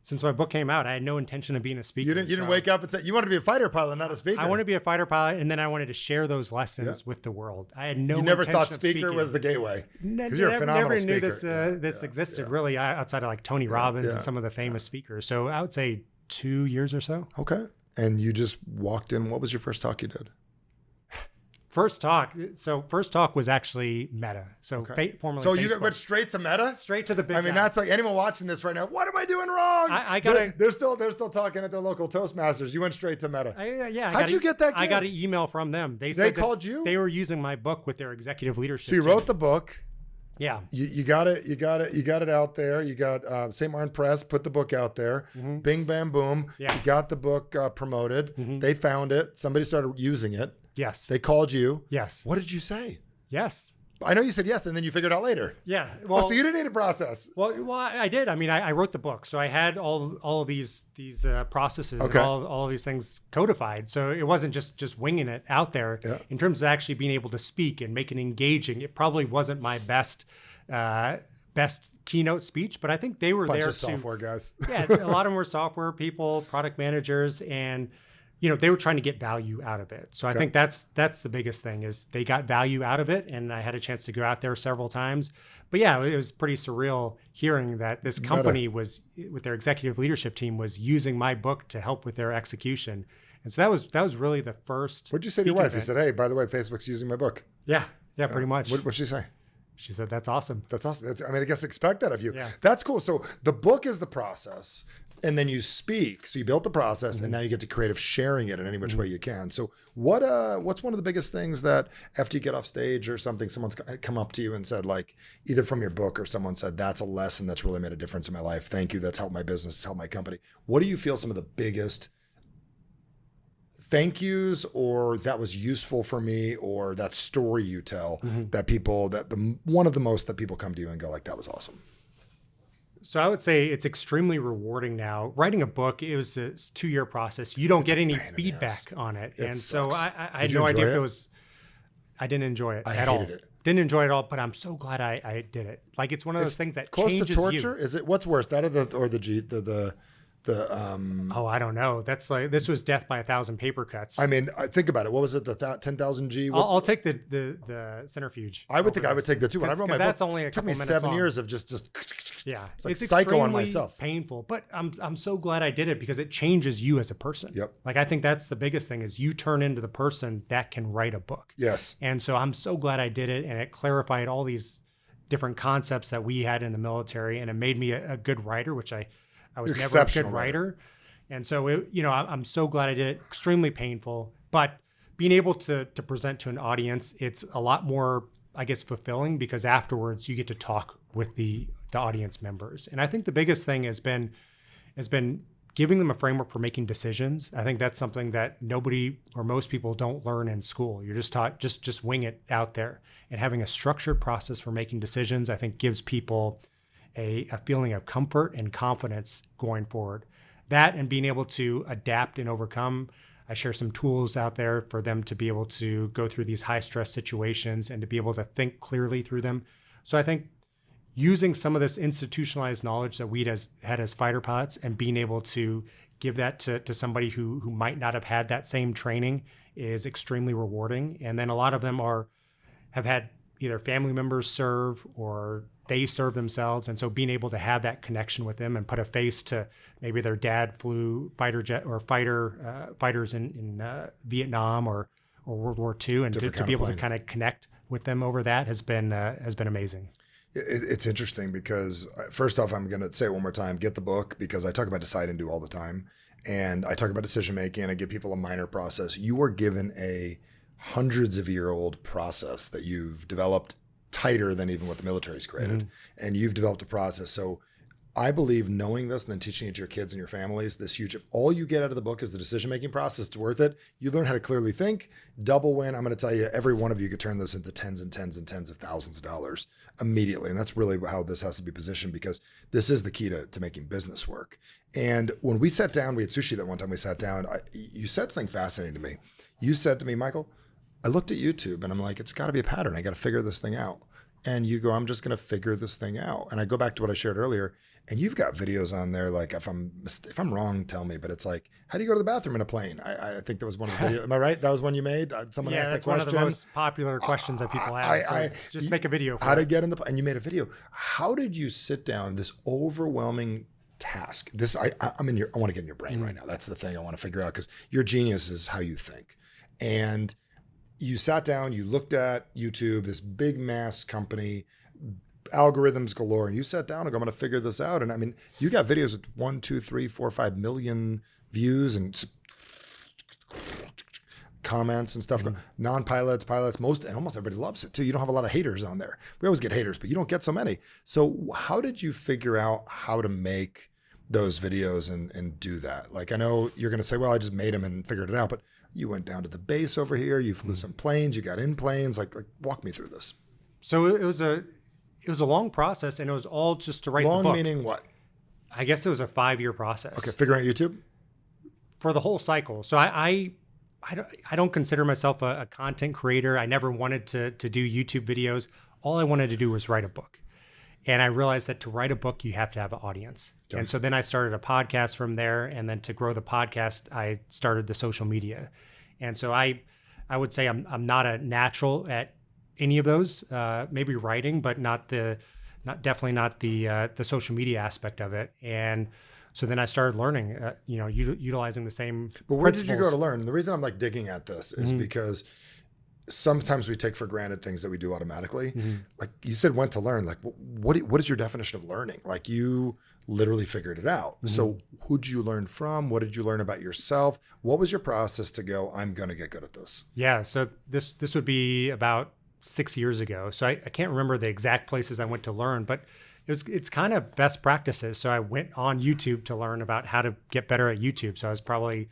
Since my book came out, I had no intention of being a speaker. You didn't wake up and say, you wanted to be a fighter pilot, not a speaker. I wanted to be a fighter pilot, and then I wanted to share those lessons with the world. I had no. You never thought speaker speaker was the gateway. Because you're a phenomenal never speaker. Knew this existed really outside of like Tony Robbins and some of the famous speakers. So I would say 2 years or so. Okay. And you just walked in. What was your first talk you did? First talk was actually Meta. So formerly So Facebook. You went straight to Meta? Straight to the big. I mean, that's like anyone watching this right now. What am I doing wrong? They're still talking at their local Toastmasters. You went straight to Meta. How'd you get that gig? I got an email from them. They called you? They were using my book with their executive leadership. So you wrote the book. Yeah. You got it out there. You got St. Martin Press put the book out there. Mm-hmm. Bing, bam, boom. Yeah. You got the book promoted. Mm-hmm. They found it. Somebody started using it. Yes. They called you. Yes. What did you say? Yes. I know you said yes, and then you figured out later. Yeah. Well, so you didn't need a process. Well, I did. I mean, I wrote the book, so I had all of these processes and all of these things codified. So it wasn't just winging it out there. Yeah. In terms of actually being able to speak and make it engaging, it probably wasn't my best keynote speech, but I think they were Bunch of software guys. Yeah, a lot of them were software people, product managers, and they were trying to get value out of it. So I think that's the biggest thing is they got value out of it. And I had a chance to go out there several times. But yeah, it was pretty surreal hearing that this company was, with their executive leadership team, was using my book to help with their execution. And so that was really the first. What'd you say to your wife? You said, hey, by the way, Facebook's using my book. Yeah, pretty much. What'd she say? She said, that's awesome. That's awesome. I mean, I guess expect that of you. Yeah. That's cool. So the book is the process. And then you speak. So you built the process, and now you get to creative sharing it in any which way you can. So what's one of the biggest things that after you get off stage or something, someone's come up to you and said, like, either from your book or someone said, that's a lesson that's really made a difference in my life. Thank you. That's helped my business. It's helped my company. What do you feel some of the biggest thank yous, or that was useful for me, or that story you tell that one of the most that people come to you and go like, that was awesome? So I would say it's extremely rewarding now. Writing a book, it was a 2-year process. You don't get any feedback on it. And so I had no idea if it was, I didn't enjoy it at all. It. Didn't enjoy it at all, but I'm so glad I did it. Like, it's one of those things that close changes to torture. You. Is it, what's worse, that or the oh, I don't know. That's like, this was death by 1,000 paper cuts. I mean, think about it. What was it? The 10,000 G? I'll take the centrifuge. I would think I would take the 2. When I wrote my book, that's only a couple minutes long. It took me 7 years of just yeah. It's like psycho on myself. Painful, but I'm so glad I did it because it changes you as a person. Yep. Like, I think that's the biggest thing is you turn into the person that can write a book. Yes. And so I'm so glad I did it, and it clarified all these different concepts that we had in the military, and it made me a good writer, which I was never a good writer. And so, I'm so glad I did it. Extremely painful, but being able to present to an audience, it's a lot more, I guess, fulfilling because afterwards you get to talk with the audience members. And I think the biggest thing has been giving them a framework for making decisions. I think that's something that nobody or most people don't learn in school. You're just taught, just wing it out there. And having a structured process for making decisions, I think gives people a feeling of comfort and confidence going forward. That and being able to adapt and overcome. I share some tools out there for them to be able to go through these high stress situations and to be able to think clearly through them. So I think using some of this institutionalized knowledge that we had as fighter pilots and being able to give that to somebody who might not have had that same training is extremely rewarding. And then a lot of them have had either family members serve or they serve themselves. And so being able to have that connection with them and put a face to maybe their dad flew fighter jet or fighters in Vietnam or World War II, and to be able to kind of connect with them over that has been amazing. It's interesting because first off, I'm going to say it one more time, get the book, because I talk about decide and do all the time. And I talk about decision making and I give people a minor process. You are given a hundreds of year old process that you've developed tighter than even what the military's created. Mm-hmm. And you've developed a process. So I believe knowing this and then teaching it to your kids and your families, this huge, if all you get out of the book is the decision-making process, it's worth it. You learn how to clearly think, double win. I'm going to tell you, every one of you could turn this into tens and tens and tens of thousands of dollars immediately. And that's really how this has to be positioned, because this is the key to making business work. And when we sat down, we had sushi that one time we sat down, you said something fascinating to me. You said to me, Michael, I looked at YouTube and I'm like, it's got to be a pattern. I got to figure this thing out. And you go, I'm just going to figure this thing out. And I go back to what I shared earlier. And you've got videos on there, like if I'm wrong, tell me. But it's like, how do you go to the bathroom in a plane? I think that was one of the videos. Am I right? That was one you made. Someone asked that question. One of the most popular questions that people ask. Just make a video. How to get in the plane? And you made a video. How did you sit down this overwhelming task? I'm in your. I want to get in your brain right now. That's the thing I want to figure out, because your genius is how you think. And you sat down. You looked at YouTube, this big mass company, algorithms galore, and you sat down and go, I'm going to figure this out. And I mean, you got videos with 1, 2, 3, 4, 5 million views and comments and stuff. Non-pilots, pilots, almost everybody loves it too. You don't have a lot of haters on there. We always get haters, but you don't get so many. So how did you figure out how to make those videos and do that? Like, I know you're going to say, well, I just made them and figured it out, but you went down to the base over here, you flew some planes, you got in planes, like walk me through this. So it was a long process, and it was all just to write the book. Long meaning what? I guess it was a 5-year process. Okay, figuring out YouTube? For the whole cycle. So I don't consider myself a content creator. I never wanted to do YouTube videos. All I wanted to do was write a book. And I realized that to write a book, you have to have an audience. Okay. And so then I started a podcast from there. And then to grow the podcast, I started the social media. And so I would say I'm not a natural at any of those, maybe writing, but definitely not the social media aspect of it. And so then I started learning, utilizing the same. But where did you go to learn? And the reason I'm like digging at this is because sometimes we take for granted things that we do automatically. Like you said, went to learn. Like, what is your definition of learning? Like you literally figured it out. So who'd you learn from? What did you learn about yourself? What was your process to go, I'm going to get good at this? Yeah. So this would be about 6 years ago. So I can't remember the exact places I went to learn, but it's kind of best practices. So I went on YouTube to learn about how to get better at YouTube. So I was probably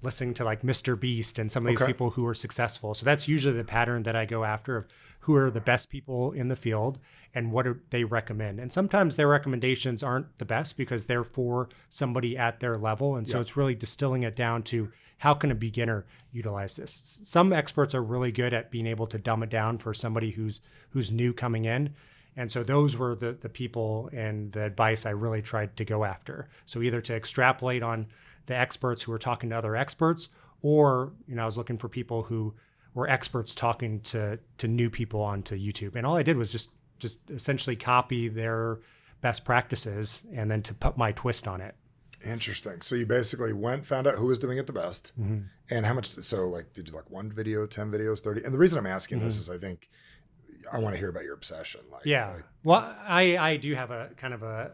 listening to like Mr. Beast and some of these people who are successful. So that's usually the pattern that I go after, of who are the best people in the field and what do they recommend. And sometimes their recommendations aren't the best because they're for somebody at their level. And so it's really distilling it down to, how can a beginner utilize this? Some experts are really good at being able to dumb it down for somebody who's new coming in. And so those were the people and the advice I really tried to go after. So either to extrapolate on the experts who were talking to other experts, or I was looking for people who were experts talking to new people onto YouTube. And all I did was just essentially copy their best practices and then to put my twist on it. Interesting. So you basically found out who was doing it the best, and how much. So like, did you like 1 video, 10 videos, 30? And the reason I'm asking this is I think I want to hear about your obsession. Well, I do have a kind of a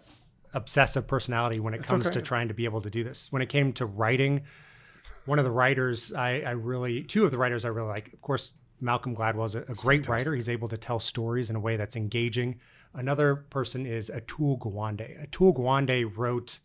obsessive personality when it comes to trying to be able to do this. When it came to writing, one of the writers two of the writers I really like, of course, Malcolm Gladwell is a great writer. He's able to tell stories in a way that's engaging. Another person is Atul Gawande. Atul Gawande wrote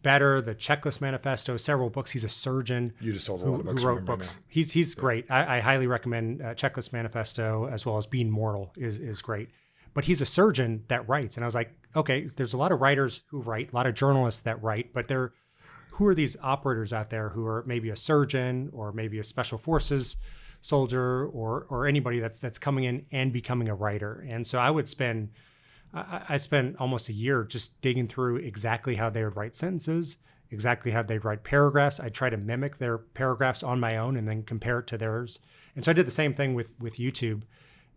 Better, the Checklist Manifesto, several books. He's a surgeon. You just sold a lot of books. Who wrote books. He's great. I highly recommend Checklist Manifesto, as well as Being Mortal is great. But he's a surgeon that writes. And I was like, okay, there's a lot of writers who write, a lot of journalists that write, but who are these operators out there who are maybe a surgeon or maybe a special forces soldier or anybody that's coming in and becoming a writer? And so I spent almost a year just digging through exactly how they would write sentences, exactly how they'd write paragraphs. I try to mimic their paragraphs on my own and then compare it to theirs. And so I did the same thing with YouTube.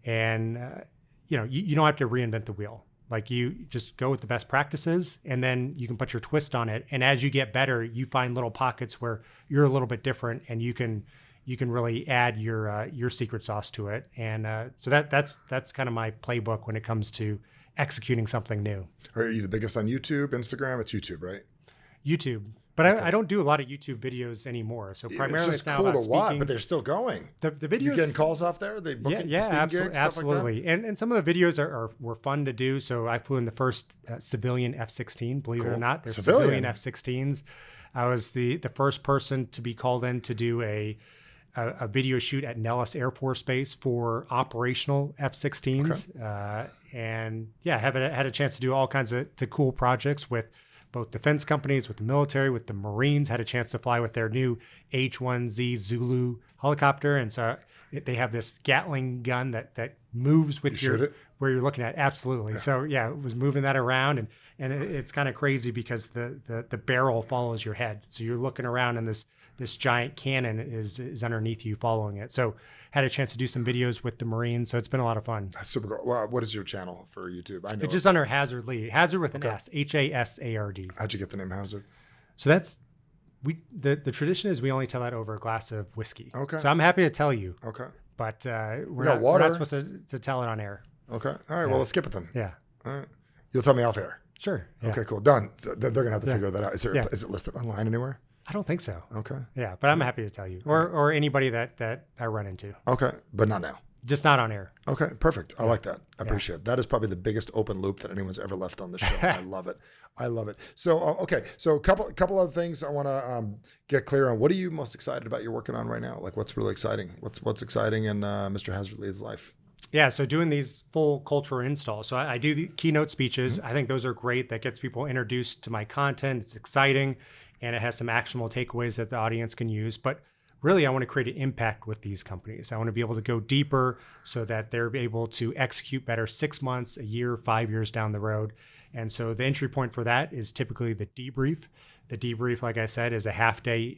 And, you don't have to reinvent the wheel. Like, you just go with the best practices and then you can put your twist on it. And as you get better, you find little pockets where you're a little bit different and you can really add your secret sauce to it. And so that's kind of my playbook when it comes to executing something new. Are you the biggest on YouTube, Instagram? It's YouTube, right? YouTube. But I don't do a lot of YouTube videos anymore. So primarily it's just now cool about to watch, speaking. but they're still going. The videos, You getting calls off there? They booking speaking gigs, absolutely. Stuff like And some of the videos were fun to do. So I flew in the first civilian F-16, believe it or not. There's civilian F-16s. I was the first person to be called in to do a video shoot at Nellis Air Force Base for operational F-16s. And yeah, had a chance to do all kinds of cool projects with both defense companies, with the military, with the Marines. Had a chance to fly with their new H-1Z Zulu helicopter. And so they have this Gatling gun that moves with where you're looking at. Absolutely. Yeah. So yeah, it was moving that around, and it's kind of crazy because the barrel follows your head. So you're looking around and this giant cannon is underneath you following it. So had a chance to do some videos with the Marines. So it's been a lot of fun. That's super cool. Wow, what is your channel for YouTube? I know it's just under Hasard Lee. Hasard with an S, Hasard. How'd you get the name Hasard? So that's the tradition is we only tell that over a glass of whiskey. Okay. So I'm happy to tell you. Okay. But we're not supposed to tell it on air. Okay. All right. Well, let's skip it then. Yeah. All right. You'll tell me off air. Sure. Yeah. Okay, cool. Done. So they're going to have to figure that out. Is it listed online anywhere? I don't think so. Okay. Yeah, but I'm happy to tell you, or anybody that I run into. Okay, but not now. Just not on air. Okay, perfect. I like that. I appreciate it. That is probably the biggest open loop that anyone's ever left on the show. I love it. I love it. So, okay. So a couple other things I want to get clear on. What are you most excited about you're working on right now? Like what's really exciting? What's exciting in Mr. Hasard Lee's life? Yeah, so doing these full cultural installs. So I do the keynote speeches. I think those are great. That gets people introduced to my content. It's exciting, and it has some actionable takeaways that the audience can use. But really, I want to create an impact with these companies. I want to be able to go deeper so that they're able to execute better 6 months, a year, 5 years down the road. And so the entry point for that is typically the debrief. The debrief, like I said, is a half day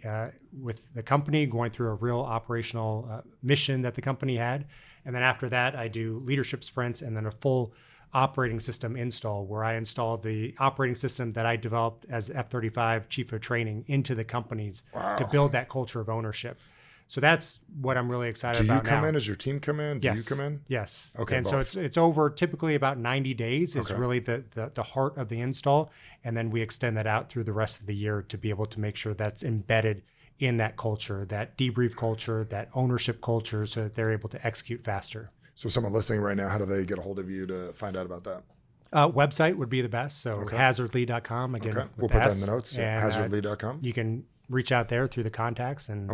with the company going through a real operational mission that the company had. And then after that, I do leadership sprints and then a full operating system install where I install the operating system that I developed as F-35 chief of training into the companies to build that culture of ownership. So that's what I'm really excited about now. Do you come in? Does your team come in? Do you come in? Yes. Okay. And so it's over typically about 90 days is really the heart of the install. And then we extend that out through the rest of the year to be able to make sure that's embedded in that culture, that debrief culture, that ownership culture, so that they're able to execute faster. So someone listening right now, how do they get a hold of you to find out about that? Website would be the best. So hasardlee.com. Again, we'll put that in the notes. Hasardlee.com. You can reach out there through the contacts and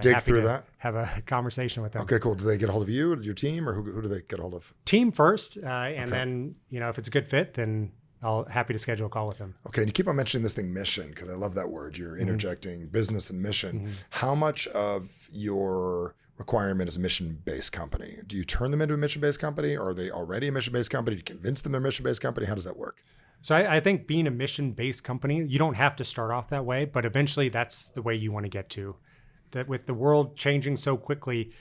dig through that. Have a conversation with them. Okay, cool. Do they get a hold of you, your team, or who do they get a hold of? Team first, and then if it's a good fit, then I'll happy to schedule a call with them. Okay, and you keep on mentioning this thing, mission, because I love that word. You're interjecting business and mission. How much of your requirement is a mission-based company? Do you turn them into a mission-based company, or are they already a mission-based company? Do you convince them they're a mission-based company? How does that work? So I think being a mission-based company, you don't have to start off that way, but eventually that's the way you want to get to. That with the world changing so quickly,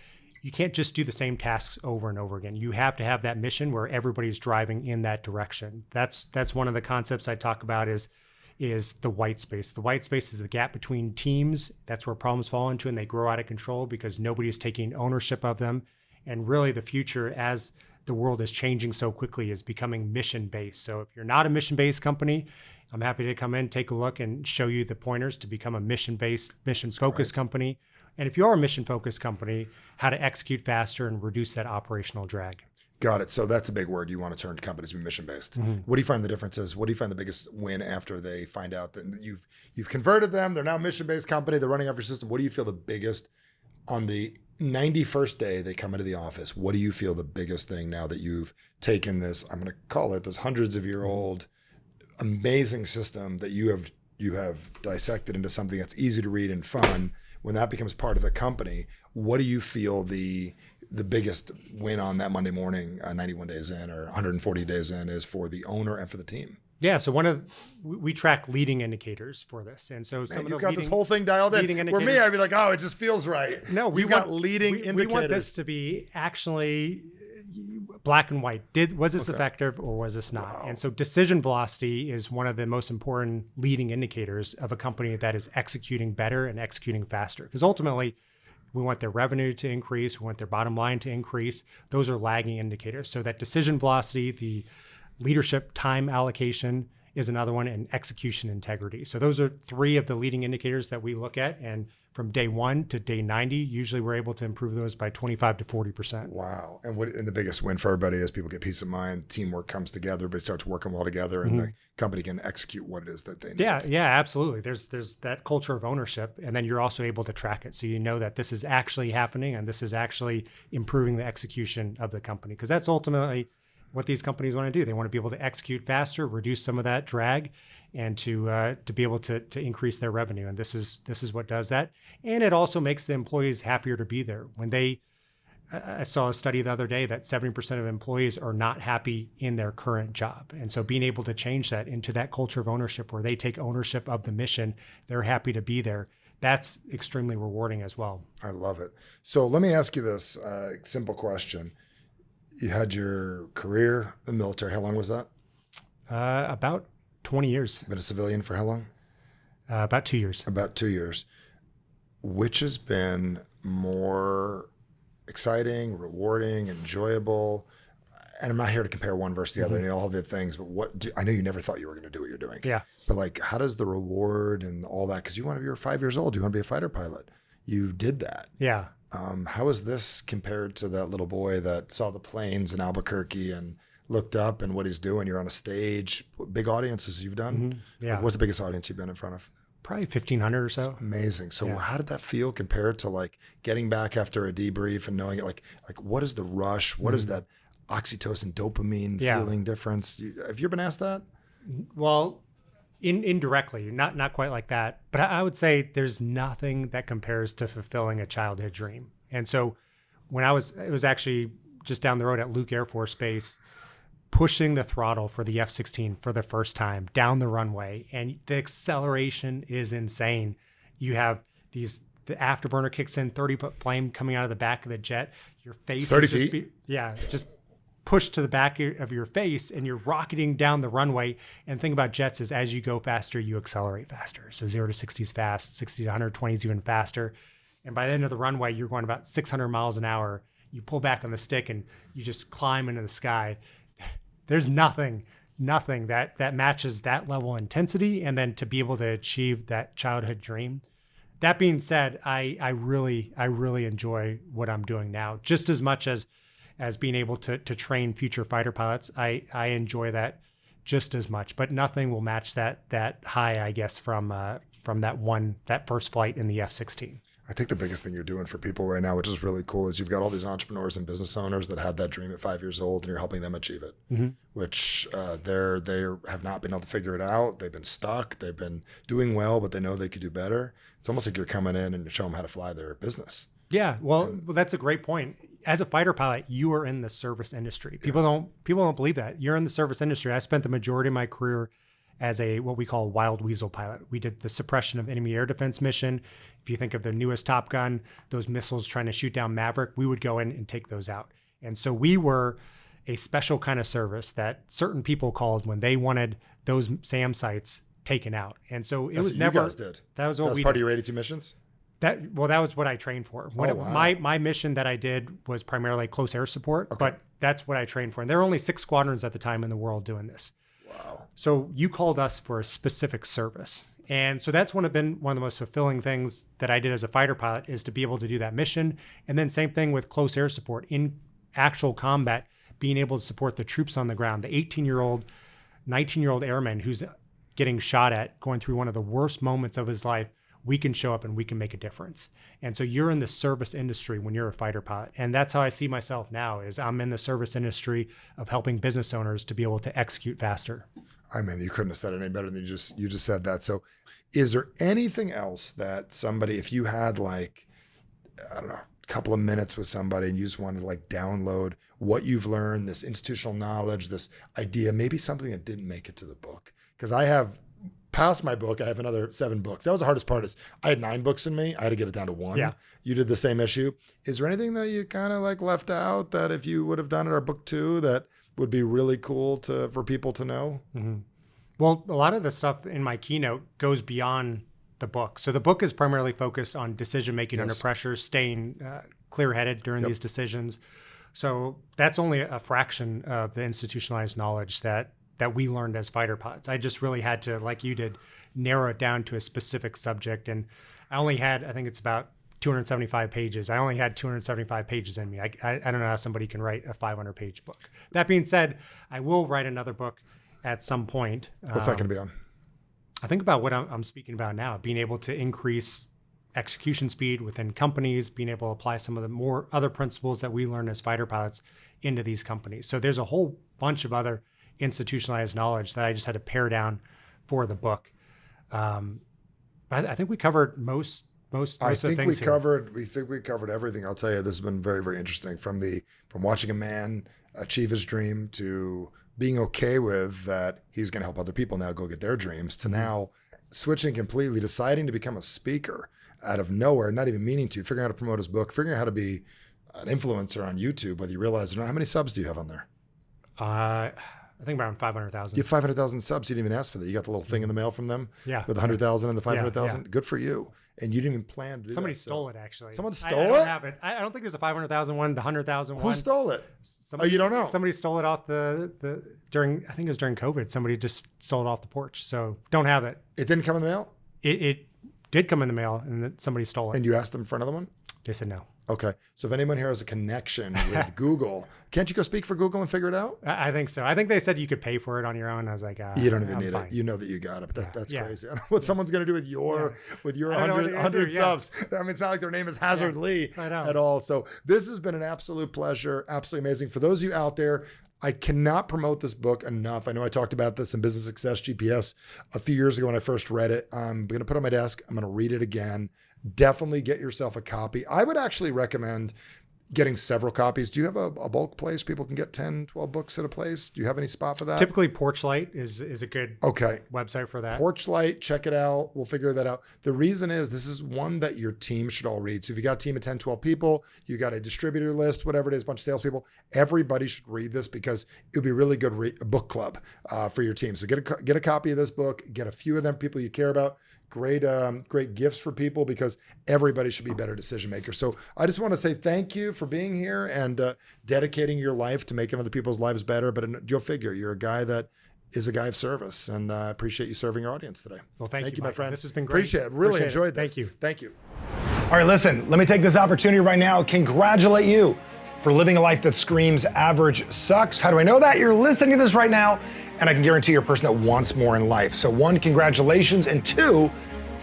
you can't just do the same tasks over and over again. You have to have that mission where everybody's driving in that direction. That's one of the concepts I talk about is the white space. The white space is the gap between teams. That's where problems fall into and they grow out of control because nobody's taking ownership of them. And really the future, as the world is changing so quickly, is becoming mission-based. So if you're not a mission-based company, I'm happy to come in, take a look, and show you the pointers to become a mission-based, mission-focused company. And if you are a mission-focused company, how to execute faster and reduce that operational drag. Got it. So that's a big word. You want to turn companies to be mission-based. What do you find the differences? What do you find the biggest win after they find out that you've converted them? They're now a mission-based company. They're running off your system. What do you feel the biggest on the 91st day they come into the office? What do you feel the biggest thing now that you've taken this, I'm going to call it this hundreds of year old amazing system that you have dissected into something that's easy to read and fun? When that becomes part of the company, what do you feel the biggest win on that Monday morning, 91 days in or 140 days in, is for the owner and for the team? Yeah, so we track leading indicators for this, and so some of the you've got this whole thing dialed in. Where me, I'd be like, oh, it just feels right. No, we've got leading indicators. We want this to be actually black and white. Was this effective or was this not? Wow. And so decision velocity is one of the most important leading indicators of a company that is executing better and executing faster. Because ultimately, we want their revenue to increase. We want their bottom line to increase. Those are lagging indicators. So that decision velocity, the leadership time allocation, is another one, and execution integrity. So those are three of the leading indicators that we look at. And from day 1 to day 90, usually we're able to improve those by 25 to 40%. Wow. And the biggest win for everybody is people get peace of mind, teamwork comes together, everybody starts working well together, and the company can execute what it is that they need. Yeah, absolutely. There's that culture of ownership, and then you're also able to track it. So you know that this is actually happening and this is actually improving the execution of the company, because that's ultimately what these companies want to do. They want to be able to execute faster, reduce some of that drag, and to be able to increase their revenue. And this is what does that. And it also makes the employees happier to be there. I saw a study the other day that 70% of employees are not happy in their current job. And so being able to change that into that culture of ownership where they take ownership of the mission, they're happy to be there. That's extremely rewarding as well. I love it. So let me ask you this simple question. You had your career in the military. How long was that? About 20 years. Been a civilian for how long? About 2 years. About 2 years. Which has been more exciting, rewarding, enjoyable? And I'm not here to compare one versus the other, and all the things, but I know you never thought you were going to do what you're doing. Yeah. But like, how does the reward and all that, because you were 5 years old, you want to be a fighter pilot. You did that. Yeah. How is this compared to that little boy that saw the planes in Albuquerque and looked up and what he's doing? You're on a stage, big audiences you've done. Yeah. What's the biggest audience you've been in front of? Probably 1,500 or so. Amazing. So how did that feel compared to like getting back after a debrief and knowing it? Like what is the rush? What is that oxytocin, dopamine feeling difference? Have you ever been asked that? Well, indirectly, not quite like that. But I would say there's nothing that compares to fulfilling a childhood dream. And so when it was actually just down the road at Luke Air Force Base, pushing the throttle for the F-16 for the first time down the runway, and the acceleration is insane. You have the afterburner kicks in, 30-foot flame coming out of the back of the jet. Your face 30 is feet? just pushed to the back of your face, and you're rocketing down the runway. And the thing about jets is as you go faster, you accelerate faster. So 0 to 60 is fast, 60 to 120 is even faster. And by the end of the runway, you're going about 600 miles an hour. You pull back on the stick and you just climb into the sky. There's nothing that matches that level of intensity, and then to be able to achieve that childhood dream. That being said, I really enjoy what I'm doing now, just as much as being able to train future fighter pilots. I enjoy that just as much, but nothing will match that high, I guess, from that first flight in the F-16. I think the biggest thing you're doing for people right now, which is really cool, is you've got all these entrepreneurs and business owners that had that dream at 5 years old, and you're helping them achieve it, which they have not been able to figure it out. They've been stuck. They've been doing well, but they know they could do better. It's almost like you're coming in and you show them how to fly their business. Yeah, well, that's a great point. As a fighter pilot, you are in the service industry. People don't believe that. You're in the service industry. I spent the majority of my career as what we call wild weasel pilot. We did the suppression of enemy air defense mission. If you think of the newest Top Gun, those missiles trying to shoot down Maverick, we would go in and take those out. And so we were a special kind of service that certain people called when they wanted those SAM sites taken out. And so it was never. You guys did. That was what we part did. of your 82 missions? That was what I trained for. My mission that I did was primarily close air support, but that's what I trained for. And there were only 6 squadrons at the time in the world doing this. Wow. So you called us for a specific service. And so that's been one of the most fulfilling things that I did as a fighter pilot, is to be able to do that mission. And then same thing with close air support in actual combat, being able to support the troops on the ground, the 18-year-old, 19-year-old airman who's getting shot at, going through one of the worst moments of his life. We can show up and we can make a difference. And so you're in the service industry when you're a fighter pilot. And that's how I see myself now, is I'm in the service industry of helping business owners to be able to execute faster. I mean, you couldn't have said it any better than you just said that. So is there anything else that somebody, if you had like, I don't know, a couple of minutes with somebody and you just wanted to like download what you've learned, this institutional knowledge, this idea, maybe something that didn't make it to the book? Because I have past my book, I have another 7 books. That was the hardest part, is I had 9 books in me. I had to get it down to 1. Yeah. You did the same issue. Is there anything that you kind of like left out that if you would have done at our book 2 that would be really cool for people to know? Mm-hmm. Well, a lot of the stuff in my keynote goes beyond the book. So the book is primarily focused on decision-making under pressure, staying clear-headed during these decisions. So that's only a fraction of the institutionalized knowledge that that we learned as fighter pilots. I just really had to, like you did, narrow it down to a specific subject. And I only had, I think it's about 275 pages. I only had 275 pages in me. I don't know how somebody can write a 500-page book. That being said, I will write another book at some point. What's that going to be on? I think about what I'm speaking about now, being able to increase execution speed within companies, being able to apply some of the more other principles that we learn as fighter pilots into these companies. So there's a whole bunch of other institutionalized knowledge that I just had to pare down for the book. But I think we covered most of the things we think we covered everything. I'll tell you, this has been very, very interesting. From watching a man achieve his dream to being okay with that he's going to help other people now go get their dreams, to now switching completely, deciding to become a speaker out of nowhere, not even meaning to, figuring out how to promote his book, figuring out how to be an influencer on YouTube, whether you realize it or not. How many subs do you have on there? I think around 500,000. You have 500,000 subs. You didn't even ask for that. You got the little thing in the mail from them? Yeah. With the 100,000 and the 500,000? Yeah. Good for you. And you didn't even plan to do Somebody that. stole it, actually. Someone stole I it? don't have it. I don't think there's a 500,000 one, the 100,000 one. Who stole it? Somebody, you don't know? Somebody stole it off during, I think it was during COVID. Somebody just stole it off the porch. So don't have it. It didn't come in the mail? It did come in the mail, and then somebody stole it. And you asked them for another one? They said no. Okay. So if anyone here has a connection with Google, can't you go speak for Google and figure it out? I think so. I think they said you could pay for it on your own. I was like, you don't even need fine. it. You know that you got it. But that's crazy. I don't know what someone's going to do with your 100 100 subs. I mean, it's not like their name is Hasard Lee at all. So this has been an absolute pleasure. Absolutely amazing. For those of you out there, I cannot promote this book enough. I know I talked about this in Business Success GPS a few years ago when I first read it. I'm going to put it on my desk. I'm going to read it again. Definitely get yourself a copy. I would actually recommend getting several copies. Do you have a bulk place people can get 10, 12 books at a place? Do you have any spot for that? Typically, Porchlight is a good website for that. Porchlight, check it out. We'll figure that out. The reason is this is one that your team should all read. So if you got a team of 10, 12 people, you got a distributor list, whatever it is, a bunch of salespeople, everybody should read this because it would be a really good book club for your team. So get a copy of this book, get a few of them, people you care about. Great gifts for people because everybody should be better decision makers. So I just want to say thank you for being here and dedicating your life to making other people's lives better. But you'll figure you're a guy that is a guy of service, and I appreciate you serving your audience today. Well, thank you, my friend. This has been great. Appreciate it. Really enjoyed this. Thank you. Thank you. All right, listen, let me take this opportunity right now. Congratulate you for living a life that screams average sucks. How do I know that? You're listening to this right now, and I can guarantee you're a person that wants more in life. So one, congratulations, and two,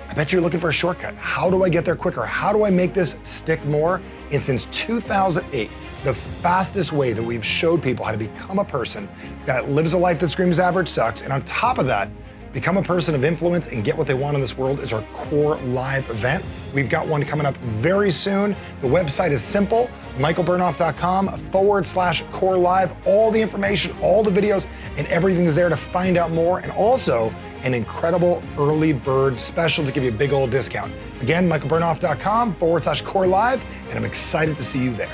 I bet you're looking for a shortcut. How do I get there quicker? How do I make this stick more? And since 2008, the fastest way that we've showed people how to become a person that lives a life that screams average sucks, and on top of that, become a person of influence and get what they want in this world, is our Core Live event. We've got one coming up very soon. The website is simple, michaelbernoff.com/Core Live. All the information, all the videos, and everything is there to find out more. And also an incredible early bird special to give you a big old discount. Again, michaelbernoff.com/Core Live, and I'm excited to see you there.